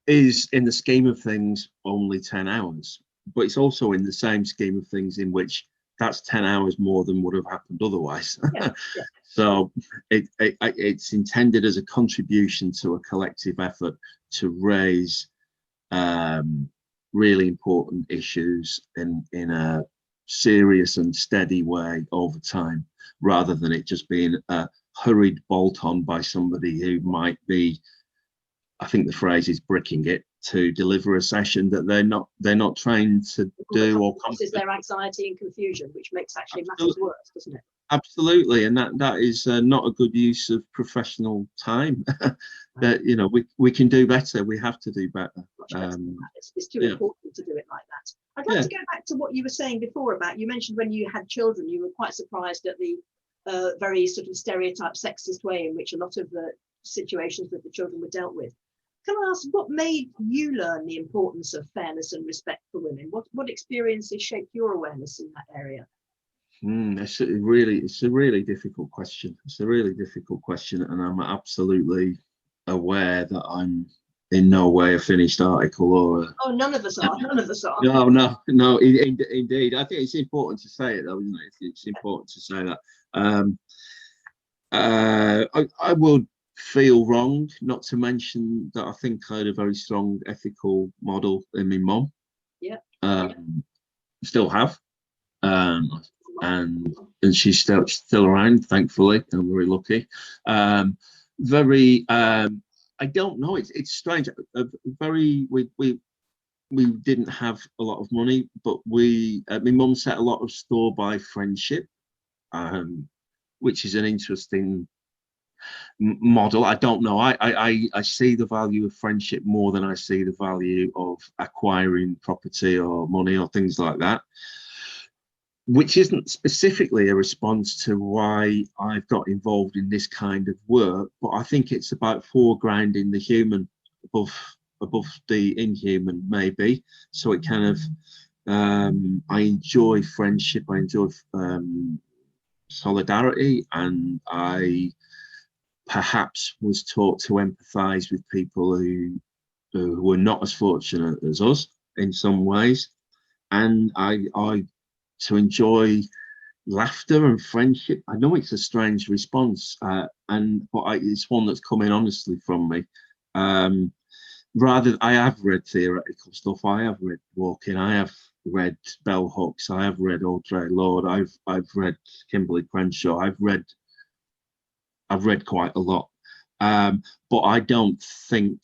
is in the scheme of things only 10 hours, but it's also in the same scheme of things in which that's 10 hours more than would have happened otherwise. Yeah, yeah. So it's intended as a contribution to a collective effort to raise really important issues in a serious and steady way over time, rather than it just being a hurried bolt on by somebody who might be, I think the phrase is, bricking it to deliver a session that they're not trained to do, or causes their anxiety and confusion, which makes actually matters worse, doesn't it? Absolutely, and that is not a good use of professional time. That, you know, we can do better. We have to do better. It's too important to do it like that. I'd like to go back to what you were saying before about, you mentioned when you had children, you were quite surprised at the very sort of stereotype sexist way in which a lot of the situations with the children were dealt with. Can I ask, what made you learn the importance of fairness and respect for women? What experiences shaped your awareness in that area? It's a really difficult question. It's a really difficult question, and I'm absolutely aware that I'm in no way a finished article or oh, none of us are. None of us are. No, indeed. I think it's important to say it, though, isn't it? It's important to say that. I would feel wrong not to mention that I think I had a very strong ethical model in my mum. Yeah. Still have. And she's still around, thankfully. I'm very lucky. I don't know, it's strange. We didn't have a lot of money, but my mum set a lot of store by friendship, which is an interesting model. I don't know. I see the value of friendship more than I see the value of acquiring property or money or things like that, which isn't specifically a response to why I've got involved in this kind of work, but I think it's about foregrounding the human above the inhuman, maybe. So it kind of, I enjoy friendship, I enjoy solidarity, and I perhaps was taught to empathise with people who were not as fortunate as us in some ways, and I to enjoy laughter and friendship. I know it's a strange response, but it's one that's coming honestly from me. I have read theoretical stuff. I have read Walking. I have read bell hooks. I have read Audre Lorde. I've read Kimberly Crenshaw. I've read quite a lot, but I don't think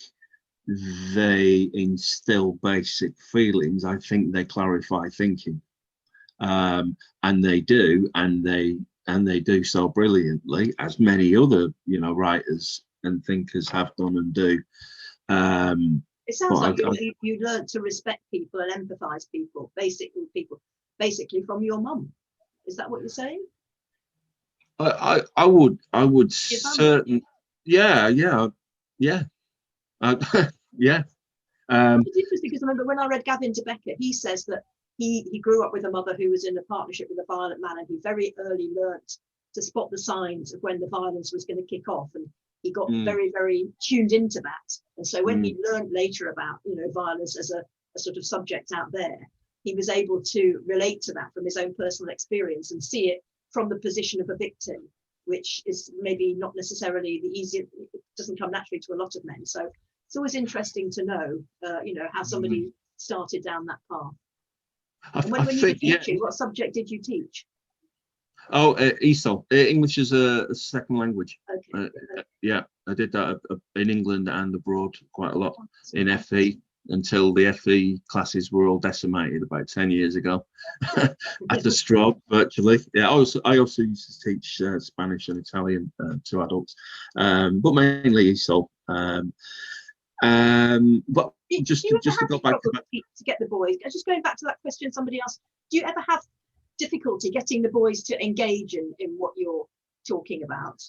they instill basic feelings. I think they clarify thinking. And they do, and they do so brilliantly, as many other writers and thinkers have done and do. It sounds like you learned to respect people and empathise basically from your mum. Is that what you're saying? I would certainly, yeah. Yeah. It's interesting because I remember when I read Gavin to Becker, he says that he grew up with a mother who was in a partnership with a violent man, and he very early learnt to spot the signs of when the violence was going to kick off, and he got very, very tuned into that. And so when he learned later about violence as a sort of subject out there, he was able to relate to that from his own personal experience and see it from the position of a victim, which is maybe not necessarily the easiest. It doesn't come naturally to a lot of men. So it's always interesting to know, how somebody started down that path. And when you were teaching, what subject did you teach? Oh, ESOL, English as a second language. Okay. Yeah, I did that in England and abroad quite a lot in FE until the FE classes were all decimated about 10 years ago at a stroke, virtually. Yeah, I also used to teach Spanish and Italian to adults, but mainly ESOL. But just to go back to get the boys, just going back to that question somebody asked, do you ever have difficulty getting the boys to engage in what you're talking about?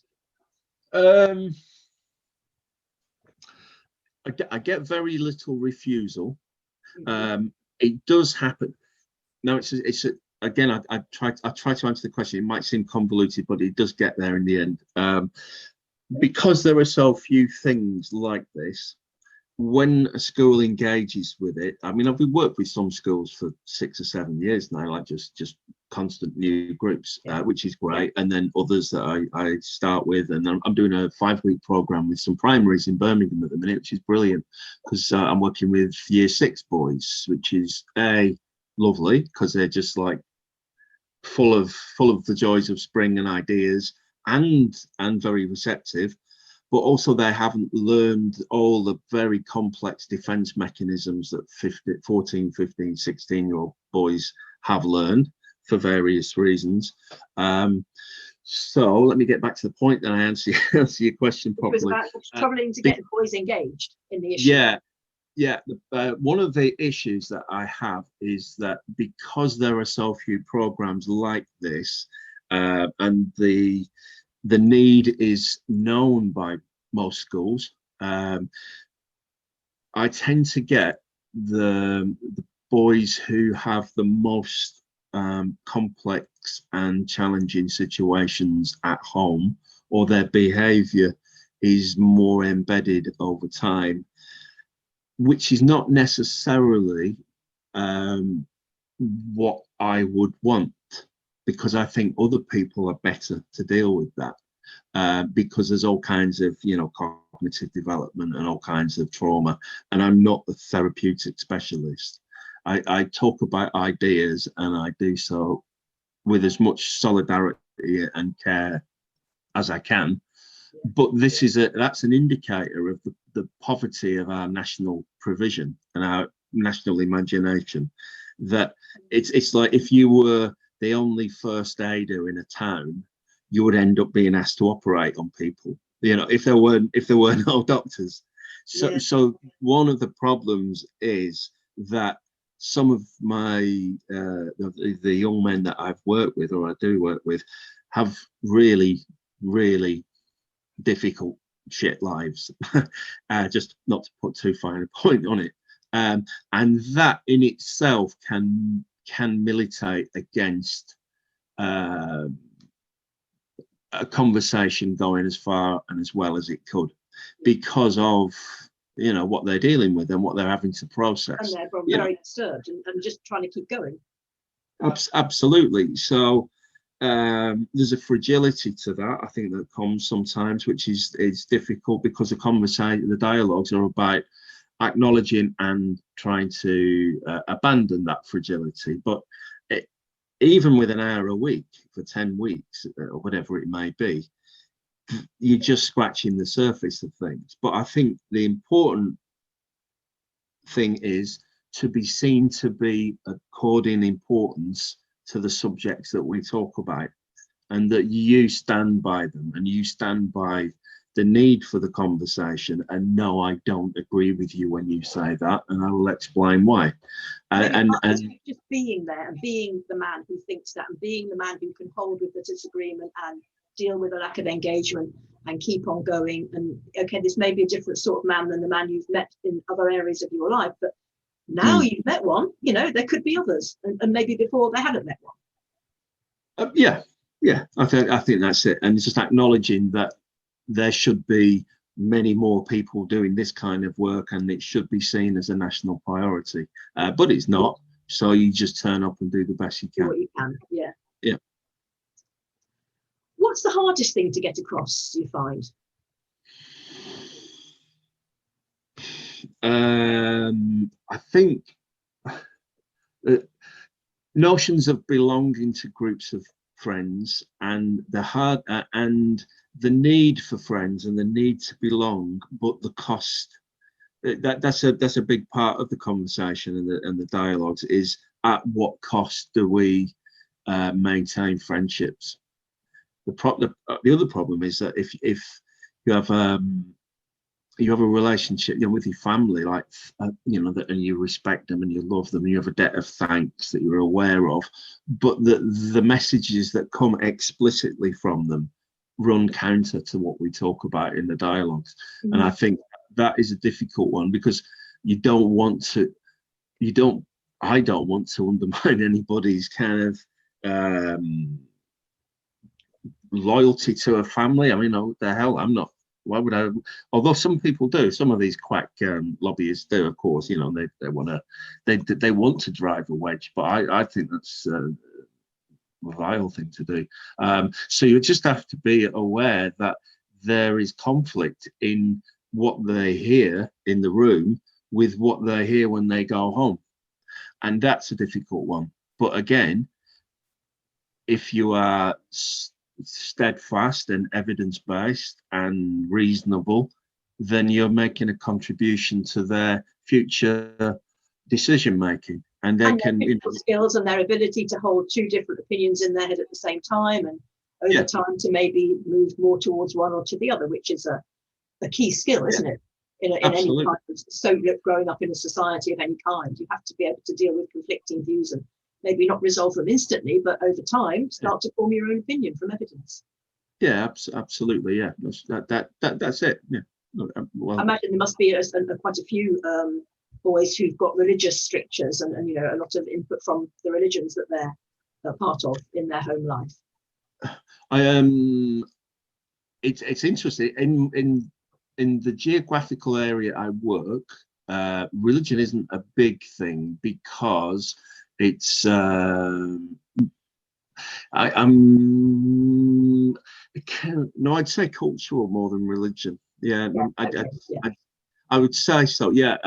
I get very little refusal. It does happen. No, again, I try to answer the question. It might seem convoluted, but it does get there in the end. Because there are so few things like this, when a school engages with it, I mean, I've worked with some schools for 6 or 7 years now, like just constant new groups, which is great. And then others that I start with, and I'm doing a 5-week program with some primaries in Birmingham at the minute, which is brilliant, because I'm working with year 6 boys, which is lovely, because they're just like full of the joys of spring and ideas, and very receptive. But also they haven't learned all the very complex defense mechanisms that 14, 15, 16-year-old boys have learned for various reasons. So let me get back to the point that I answer your question properly. It was about struggling to get boys engaged in the issue. Yeah. One of the issues that I have is that because there are so few programs like this, and the need is known by most schools, I tend to get the boys who have the most complex and challenging situations at home, or their behavior is more embedded over time, which is not necessarily what I would want, because I think other people are better to deal with that, because there's all kinds of, cognitive development and all kinds of trauma, and I'm not the therapeutic specialist. I talk about ideas, and I do so with as much solidarity and care as I can. But that's an indicator of the poverty of our national provision and our national imagination. That it's like, if you were the only first aider in a town, you would end up being asked to operate on people, if there were no doctors. So one of the problems is that some of my the young men that I've worked with, or I do work with, have really difficult shit lives. Just not to put too fine a point on it, and that in itself can militate against a conversation going as far and as well as it could, because of what they're dealing with and what they're having to process. And they're very disturbed and just trying to keep going. Absolutely. So there's a fragility to that, I think, that comes sometimes, which is difficult, because the dialogues are about acknowledging and trying to abandon that fragility. But even with an hour a week for 10 weeks, or whatever it may be, you're just scratching the surface of things. But I think the important thing is to be seen to be according importance to the subjects that we talk about, and that you stand by them, and you stand by the need for the conversation. And no, I don't agree with you when you say that, and I will explain why. And just being there and being the man who thinks that, and being the man who can hold with the disagreement and deal with a lack of engagement and keep on going. And okay, this may be a different sort of man than the man you've met in other areas of your life, but now you've met one, there could be others, and maybe before they hadn't met one. Yeah, I think that's it. And it's just acknowledging that there should be many more people doing this kind of work, and it should be seen as a national priority, but it's not. So you just turn up and do the best you can. Do what you can. Yeah. What's the hardest thing to get across, do you find? I think notions of belonging to groups of friends, and the need for friends, and the need to belong, but the cost. That's a big part of the conversation and the dialogues, is at what cost do we maintain friendships. The other problem is that if you have you have a relationship, with your family, like, that, and you respect them and you love them and you have a debt of thanks that you're aware of, but the messages that come explicitly from them run counter to what we talk about in the dialogues. And I think that is a difficult one, because I don't want to undermine anybody's kind of loyalty to a family. I mean, what the hell, why would I? Although some people do, some of these quack lobbyists do, of course. They want to drive a wedge, but I think that's a vile thing to do. So you just have to be aware that there is conflict in what they hear in the room with what they hear when they go home, and that's a difficult one. But again, if you are steadfast and evidence-based and reasonable, then you're making a contribution to their future decision making, and they can skills and their ability to hold two different opinions in their head at the same time, and over time to maybe move more towards one or to the other, which is a key skill, isn't it? In any kind of growing up in a society of any kind, you have to be able to deal with conflicting views and maybe not resolve them instantly, but over time start to form your own opinion from evidence. Yeah, absolutely. Yeah, that's it. Yeah. Well, I imagine there must be quite a few boys who've got religious strictures and a lot of input from the religions that they're part of in their home life. It's interesting in the geographical area I work. Religion isn't a big thing because it's I'd say cultural more than religion. Yeah, I would say so. Yeah.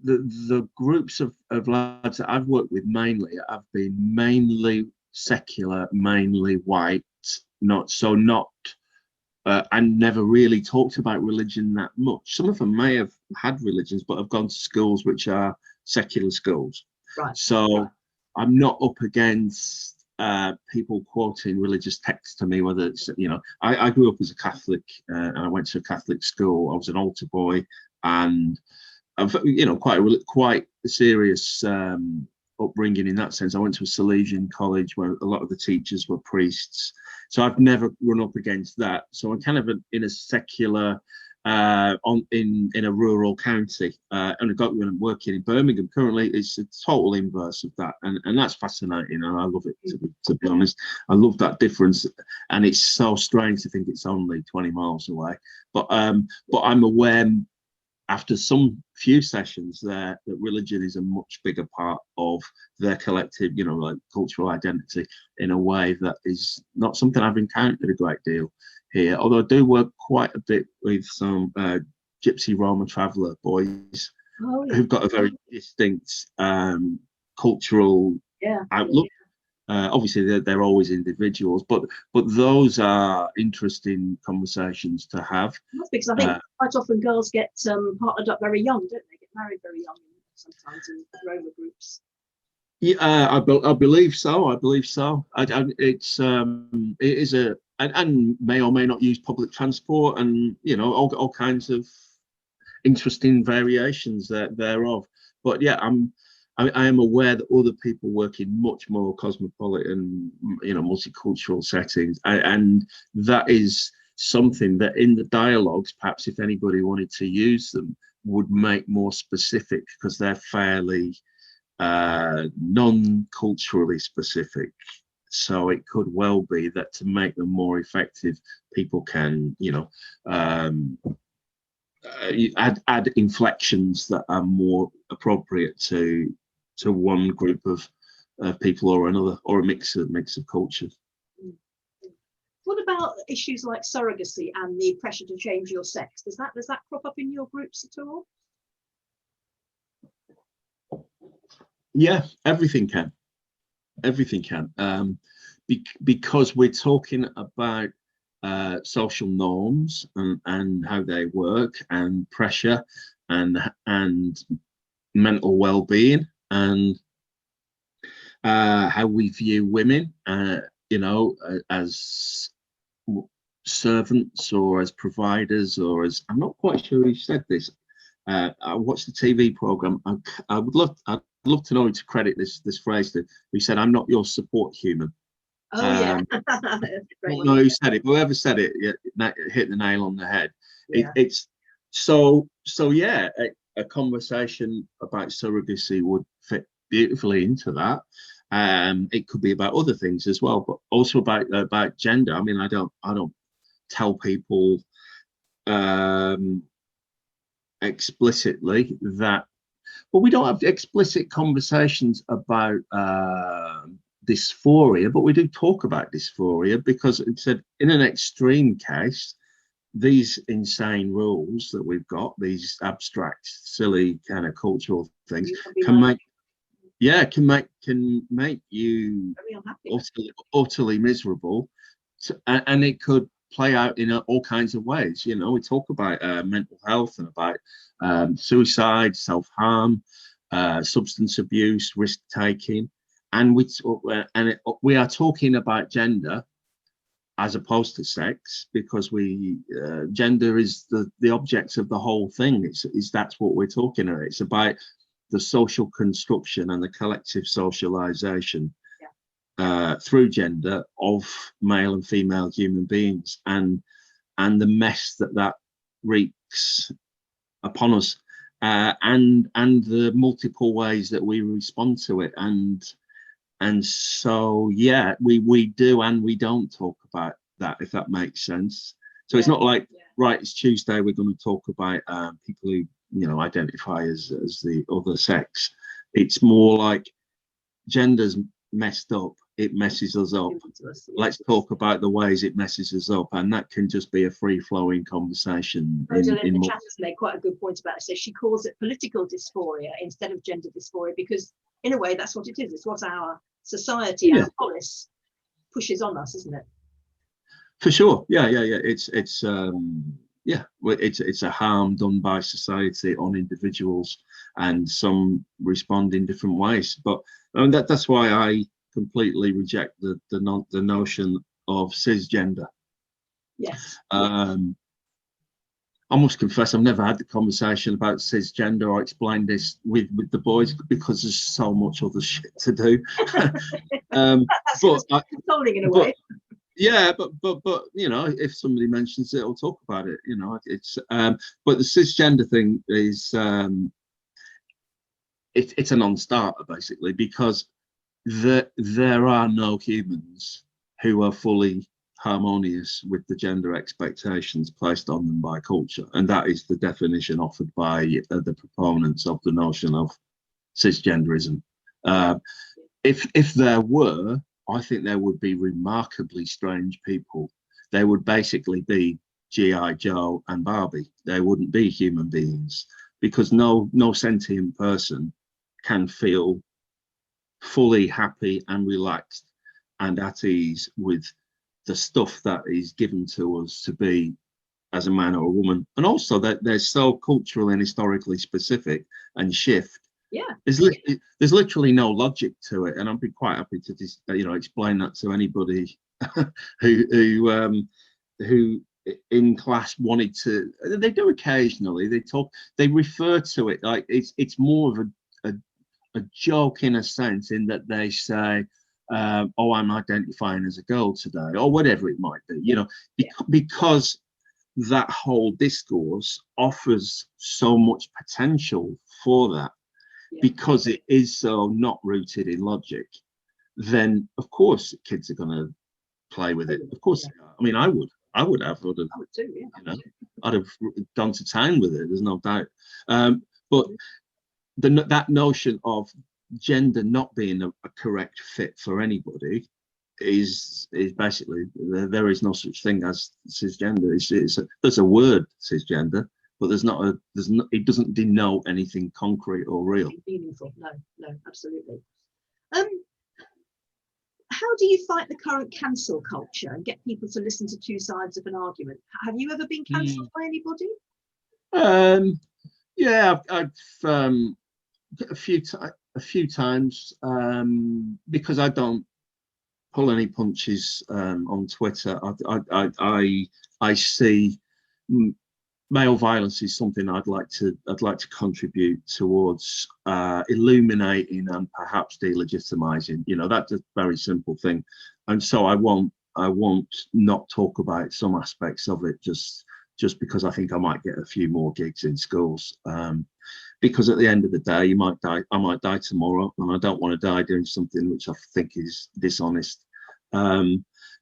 The groups of lads that I've worked with mainly have been mainly secular, mainly white, and never really talked about religion that much. Some of them may have had religions, but have gone to schools which are secular schools. Right. So I'm not up against people quoting religious texts to me, whether it's, I grew up as a Catholic and I went to a Catholic school. I was an altar boy, and I've, quite a serious upbringing in that sense. I went to a Salesian college where a lot of the teachers were priests. So I've never run up against that. So I'm kind of in a secular, in a rural county, and when I'm working in Birmingham currently, it's a total inverse of that, and that's fascinating, and I love it, to be honest. I love that difference, and it's so strange to think it's only 20 miles away. But I'm aware after some few sessions there that religion is a much bigger part of their collective, like cultural identity, in a way that is not something I've encountered a great deal here. Although I do work quite a bit with some Gypsy Roma traveller boys who've got a very distinct cultural outlook. Obviously, they're always individuals, but those are interesting conversations to have. Because I think quite often girls get partnered up very young, don't they? Get married very young sometimes in Roma groups. Yeah, I believe so. It is and may or may not use public transport, and all kinds of interesting variations thereof. But yeah, I am aware that other people work in much more cosmopolitan, multicultural settings, and that is something that in the dialogues, perhaps if anybody wanted to use them, would make more specific, because they're fairly non-culturally specific. So it could well be that to make them more effective, people can, add inflections that are more appropriate to one group of people or another, or a mix of cultures. What about issues like surrogacy and the pressure to change your sex? Does that crop up in your groups at all? Yeah, everything can. Because we're talking about social norms and how they work, and pressure and mental well-being, and how we view women, as servants or as providers or as, I'm not quite sure who said this. I watched the TV program. I'd love to know who to credit this phrase to. Who said, "I'm not your support human." Oh yeah. I don't know who said it. Whoever said it, hit the nail on the head. Yeah. It's so yeah. A conversation about surrogacy would fit beautifully into that. It could be about other things as well, but also about gender. I mean, I don't tell people explicitly that, but we don't have explicit conversations about dysphoria, but we do talk about dysphoria because it's in an extreme case, these insane rules that we've got, these abstract, silly kind of cultural things can make you utterly miserable, and it could play out in all kinds of ways. You know, we talk about mental health and about suicide, self-harm, substance abuse, risk-taking, and we are talking about gender as opposed to sex, because gender is the object of the whole thing. That's what we're talking about. It's about the social construction and the collective socialization through gender of male and female human beings, and the mess that wreaks upon us, and the multiple ways that we respond to it, and so yeah, we do and we don't talk about that, if that makes sense. So it's not like, right, it's Tuesday, we're going to talk about people who identify as the other sex. It's more like gender's messed up, it messes us up. Let's talk about the ways it messes us up, and that can just be a free-flowing conversation. Rosalind in the chat has made quite a good point about it. So she calls it political dysphoria instead of gender dysphoria, because in a way that's what it is. It's what our society, our polis pushes on us, isn't it? For sure. Yeah. It's a harm done by society on individuals, and some respond in different ways. But that's why I completely reject the notion of cisgender. Yes. I must confess, I've never had the conversation about cisgender or explained this with the boys, because there's so much other shit to do. That's consoling in a way. Yeah, but if somebody mentions it, I'll talk about it. It's but the cisgender thing is it's a non-starter basically, because there are no humans who are fully harmonious with the gender expectations placed on them by culture, and that is the definition offered by the proponents of the notion of cisgenderism. If there were, I think there would be remarkably strange people. They would basically be G.I. Joe and Barbie. They wouldn't be human beings, because no sentient person can feel fully happy and relaxed and at ease with the stuff that is given to us to be as a man or a woman, and also that they're so culturally and historically specific and shift. Yeah, there's literally no logic to it, and I'd be quite happy to just explain that to anybody who in class wanted to. They do occasionally. They refer to it like it's more of a joke in a sense, in that they say, oh, I'm identifying as a girl today, or whatever it might be, because that whole discourse offers so much potential for that, because it is so not rooted in logic. Then of course kids are going to play with it. Of course, I mean, I would have I'd have gone to town with it. There's no doubt. But that notion of gender not being a correct fit for anybody is basically, there is no such thing as cisgender. There's a word, cisgender, but it doesn't denote anything concrete or real. Meaningful. No, absolutely. How do you fight the current cancel culture and get people to listen to two sides of an argument? Have you ever been cancelled by anybody? Yeah, I've a few times, because I don't pull any punches on Twitter. I see male violence is something I'd like to contribute towards illuminating and perhaps delegitimizing. You know, that's a very simple thing, and so I won't not talk about some aspects of it just because I think I might get a few more gigs in schools. Because at the end of the day, you might die. I might die tomorrow, and I don't want to die doing something which I think is dishonest.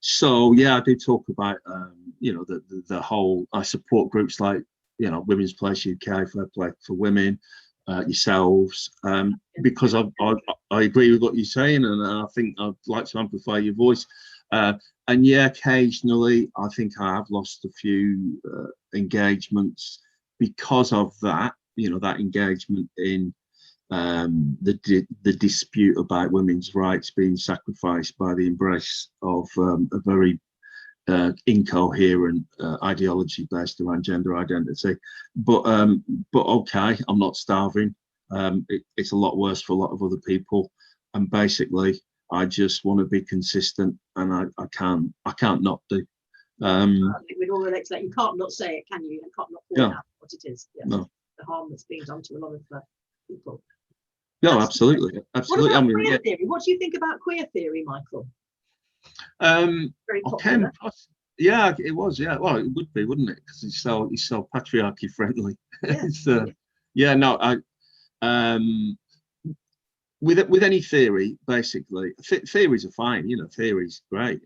So yeah, I do talk about you know, the whole. I support groups like, you know, Women's Place UK, Fair Play for Women, yourselves, because I agree with what you're saying, and I think I'd like to amplify your voice. And yeah, occasionally I think I have lost a few engagements because of that. You know, that engagement in the dispute about women's rights being sacrificed by the embrace of a very incoherent ideology based around gender identity. But okay, I'm not starving. It's a lot worse for a lot of other people, and basically I just want to be consistent, and I can't not do. With all the next, you can't not say it, can you? You can't not point out what it is. Yes. No. The harm that's being done to a lot of people. No, absolutely. What about queer theory? What do you think about queer theory, Michael? Very popular. Yeah, it was. Yeah, well, it would be, wouldn't it? Because it's so patriarchy friendly. Yeah. With any theory, basically, theories are fine. You know, theory's great.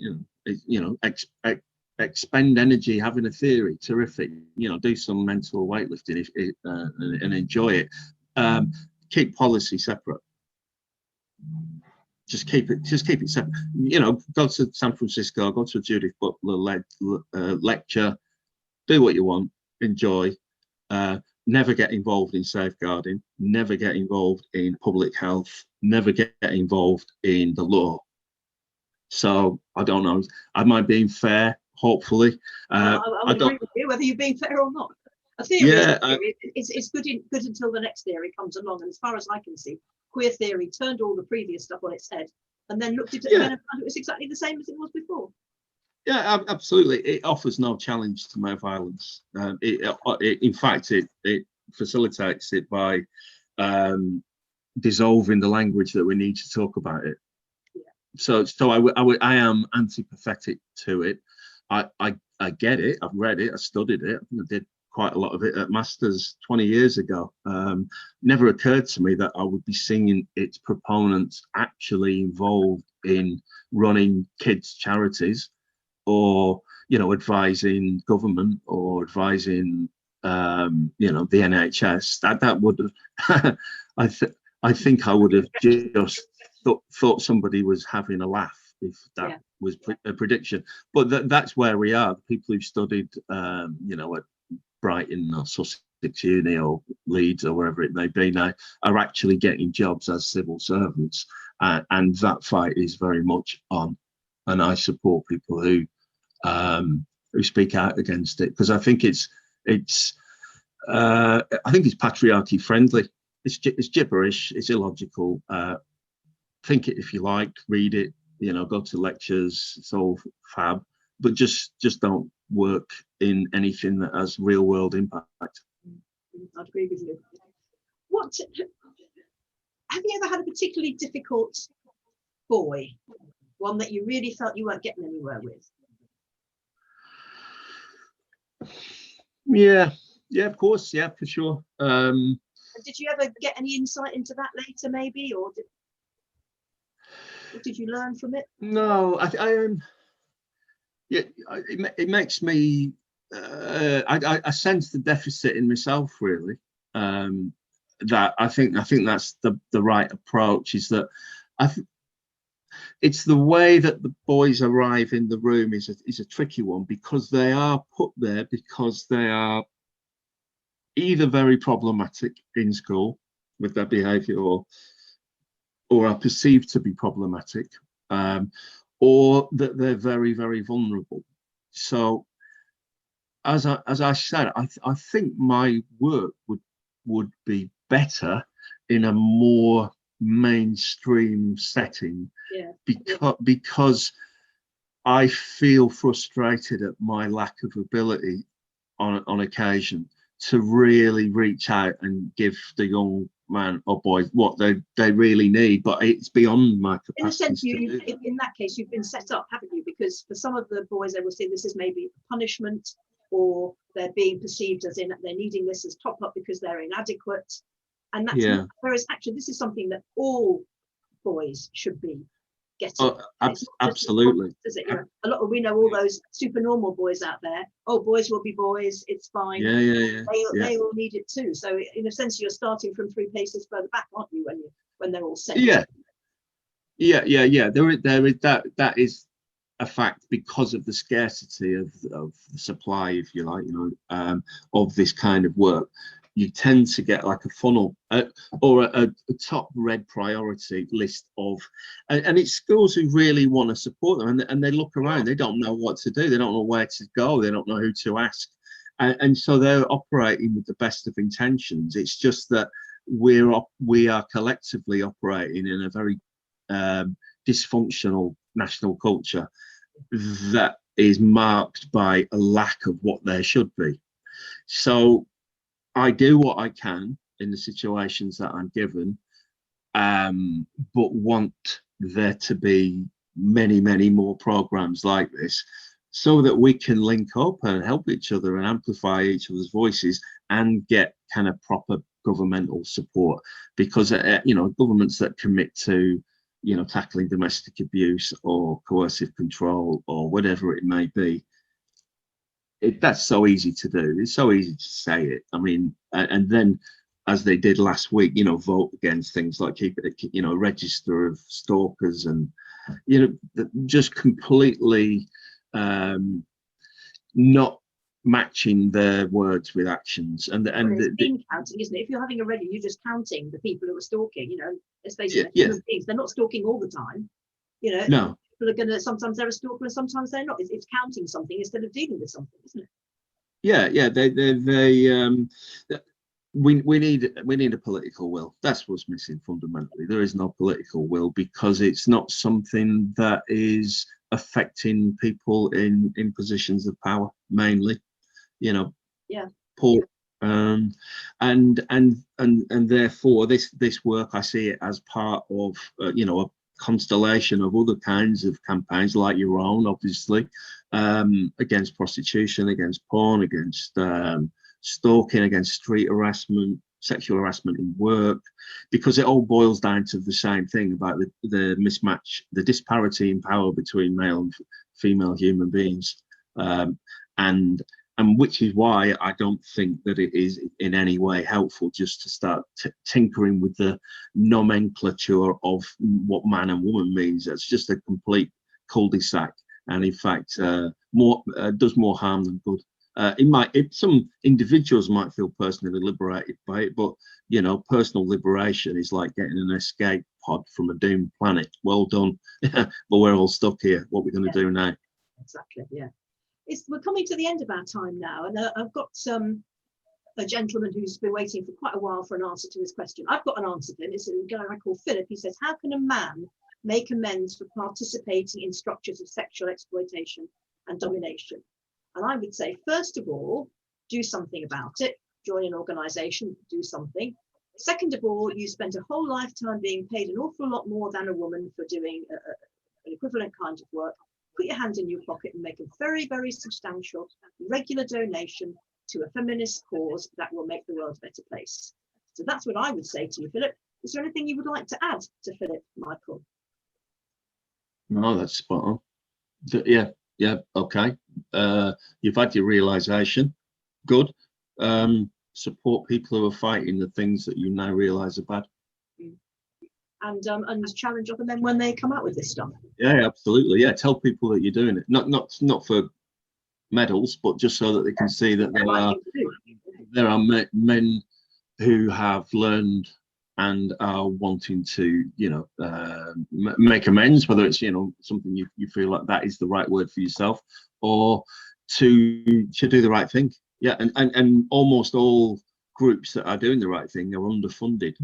Expend energy having a theory, terrific. You know, do some mental weightlifting and enjoy it. Keep policy separate. Just keep it separate. You know, go to San Francisco, go to a Judith Butler lecture, do what you want, enjoy. Never get involved in safeguarding, never get involved in public health, never get involved in the law. So I don't know. Am I being fair? Hopefully. I don't agree with you, whether you're being fair or not. A theory is good until the next theory comes along. And as far as I can see, queer theory turned all the previous stuff on its head and then looked at it again and found it was exactly the same as it was before. Yeah, absolutely. It offers no challenge to male violence. In fact, it facilitates it by dissolving the language that we need to talk about it. Yeah. So I am antipathetic to it. I get it. I've read it. I studied it. I did quite a lot of it at Masters 20 years ago. Never occurred to me that I would be seeing its proponents actually involved in running kids' charities, or, you know, advising government, or advising you know, the NHS. That would have I think I would have just thought somebody was having a laugh if that was a prediction. But that's where we are. The people who studied you know, at Brighton or Sussex Uni or Leeds or wherever it may be now are actually getting jobs as civil servants, and that fight is very much on. And I support people who speak out against it, because I think it's patriarchy friendly. It's gibberish. It's illogical. Think it if you like. Read it. You know, go to lectures. It's all fab, but just don't work in anything that has real world impact. I'd agree with you. What have you ever had a particularly difficult boy? One that you really felt you weren't getting anywhere with? Yeah, of course, yeah, for sure. Did you ever get any insight into that later, maybe, or what did you learn from it? No, it makes me. I sense the deficit in myself, really. That I think that's the right approach. Is that it's the way that the boys arrive in the room is a tricky one, because they are put there because they are either very problematic in school with their behaviour, or are perceived to be problematic, or that they're very, very vulnerable. So as I said, I think my work would be better in a more mainstream setting, Yeah. because I feel frustrated at my lack of ability on occasion to really reach out and give the young man or boy what they really need, but it's beyond my capacity. In a sense, in that case, you've been set up, haven't you? Because for some of the boys, they will see this as maybe punishment, or they're being perceived as in they're needing this as top up because they're inadequate, and that's not, whereas actually this is something that all boys should be getting. Oh, absolutely. Is it? You know, a lot of, we know all those super normal boys out there. Oh, boys will be boys. It's fine. They all need it too. So in a sense, you're starting from 3 paces further back, aren't you? When they're all set. Yeah. There is that is a fact because of the scarcity of the supply, if you like, of this kind of work. You tend to get like a funnel or a top red priority list of, and it's schools who really want to support them, and they look around, they don't know what to do, they don't know where to go, they don't know who to ask, and so they're operating with the best of intentions. It's just that we are collectively operating in a very dysfunctional national culture that is marked by a lack of what there should be. So I do what I can in the situations that I'm given, but want there to be many, many more programs like this so that we can link up and help each other and amplify each other's voices and get kind of proper governmental support. Because, governments that commit to, tackling domestic abuse or coercive control or whatever it may be, that's so easy to do. It's so easy to say it. I mean, and then as they did last week, vote against things like keep it, a register of stalkers and, just completely not matching their words with actions. And it's being counting, isn't it? If you're having a ready, you're just counting the people who are stalking. Let's face it, human beings, they're not stalking all the time. No. People are going to, sometimes they're a stalker and sometimes they're not. It's counting something instead of dealing with something, isn't it? We need a political will. That's what's missing fundamentally. There is no political will because it's not something that is affecting people in positions of power mainly, poor. And therefore this work, I see it as part of a constellation of other kinds of campaigns like your own, obviously, against prostitution, against porn, against stalking, against street harassment, sexual harassment in work, because it all boils down to the same thing about the mismatch, the disparity in power between male and female human beings, and which is why I don't think that it is in any way helpful just to start tinkering with the nomenclature of what man and woman means. That's just a complete cul-de-sac, and in fact does more harm than good. Some individuals might feel personally liberated by it, but personal liberation is like getting an escape pod from a doomed planet. Well done, but we're all stuck here. What are we going to do now? Exactly. Yeah. We're coming to the end of our time now, and I've got a gentleman who's been waiting for quite a while for an answer to his question. I've got an answer to him. It's a guy I call Philip. He says, how can a man make amends for participating in structures of sexual exploitation and domination? And I would say, first of all, do something about it. Join an organisation, do something. Second of all, you spent a whole lifetime being paid an awful lot more than a woman for doing an equivalent kind of work. Put your hand in your pocket and make a very, very substantial, regular donation to a feminist cause that will make the world a better place. So that's what I would say to you, Philip. Is there anything you would like to add to Philip, Michael? No, that's spot on. Yeah, okay. You've had your realisation. Good. Support people who are fighting the things that you now realise are bad. And challenge other men when they come out with this stuff. Yeah, absolutely. Yeah, tell people that you're doing it. Not for medals, but just so that they can see that there are men who have learned and are wanting to, make amends, whether it's, something you feel like that is the right word for yourself, or to do the right thing. Yeah, and almost all groups that are doing the right thing are underfunded,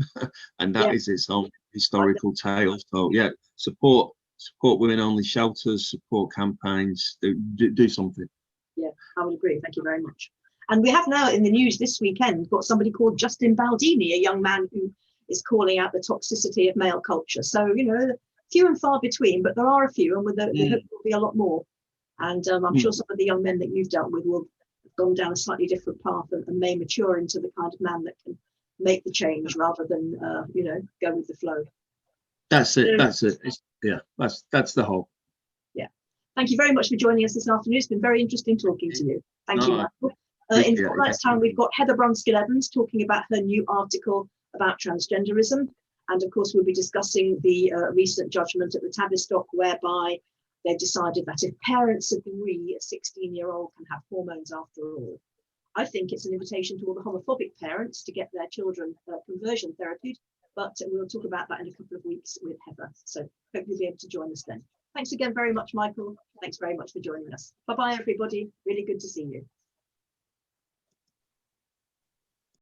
and that is its own historical tale. So yeah, support support women-only shelters, support campaigns, do something. Yeah, I would agree. Thank you very much. And we have now in the news this weekend got somebody called Justin Baldini, a young man who is calling out the toxicity of male culture. So, you know, few and far between, but there are a few, and we hope there will be a lot more. And I'm sure some of the young men that you've dealt with will have gone down a slightly different path and may mature into the kind of man that can make the change rather than, you know, go with the flow. That's it. That's it. Yeah, that's the whole. Yeah. Thank you very much for joining us this afternoon. It's been very interesting talking to you. Thank you, Michael. In 4 nights' time, we've got Heather Brunskill-Evans talking about her new article about transgenderism. And of course, we'll be discussing the recent judgment at the Tavistock, whereby they decided that if parents agree, a 16-year-old can have hormones after all. I think it's an invitation to all the homophobic parents to get their children conversion therapied, but we'll talk about that in a couple of weeks with Heather. So hope you'll be able to join us then. Thanks again very much, Michael. Thanks very much for joining us. Bye-bye, everybody. Really good to see you.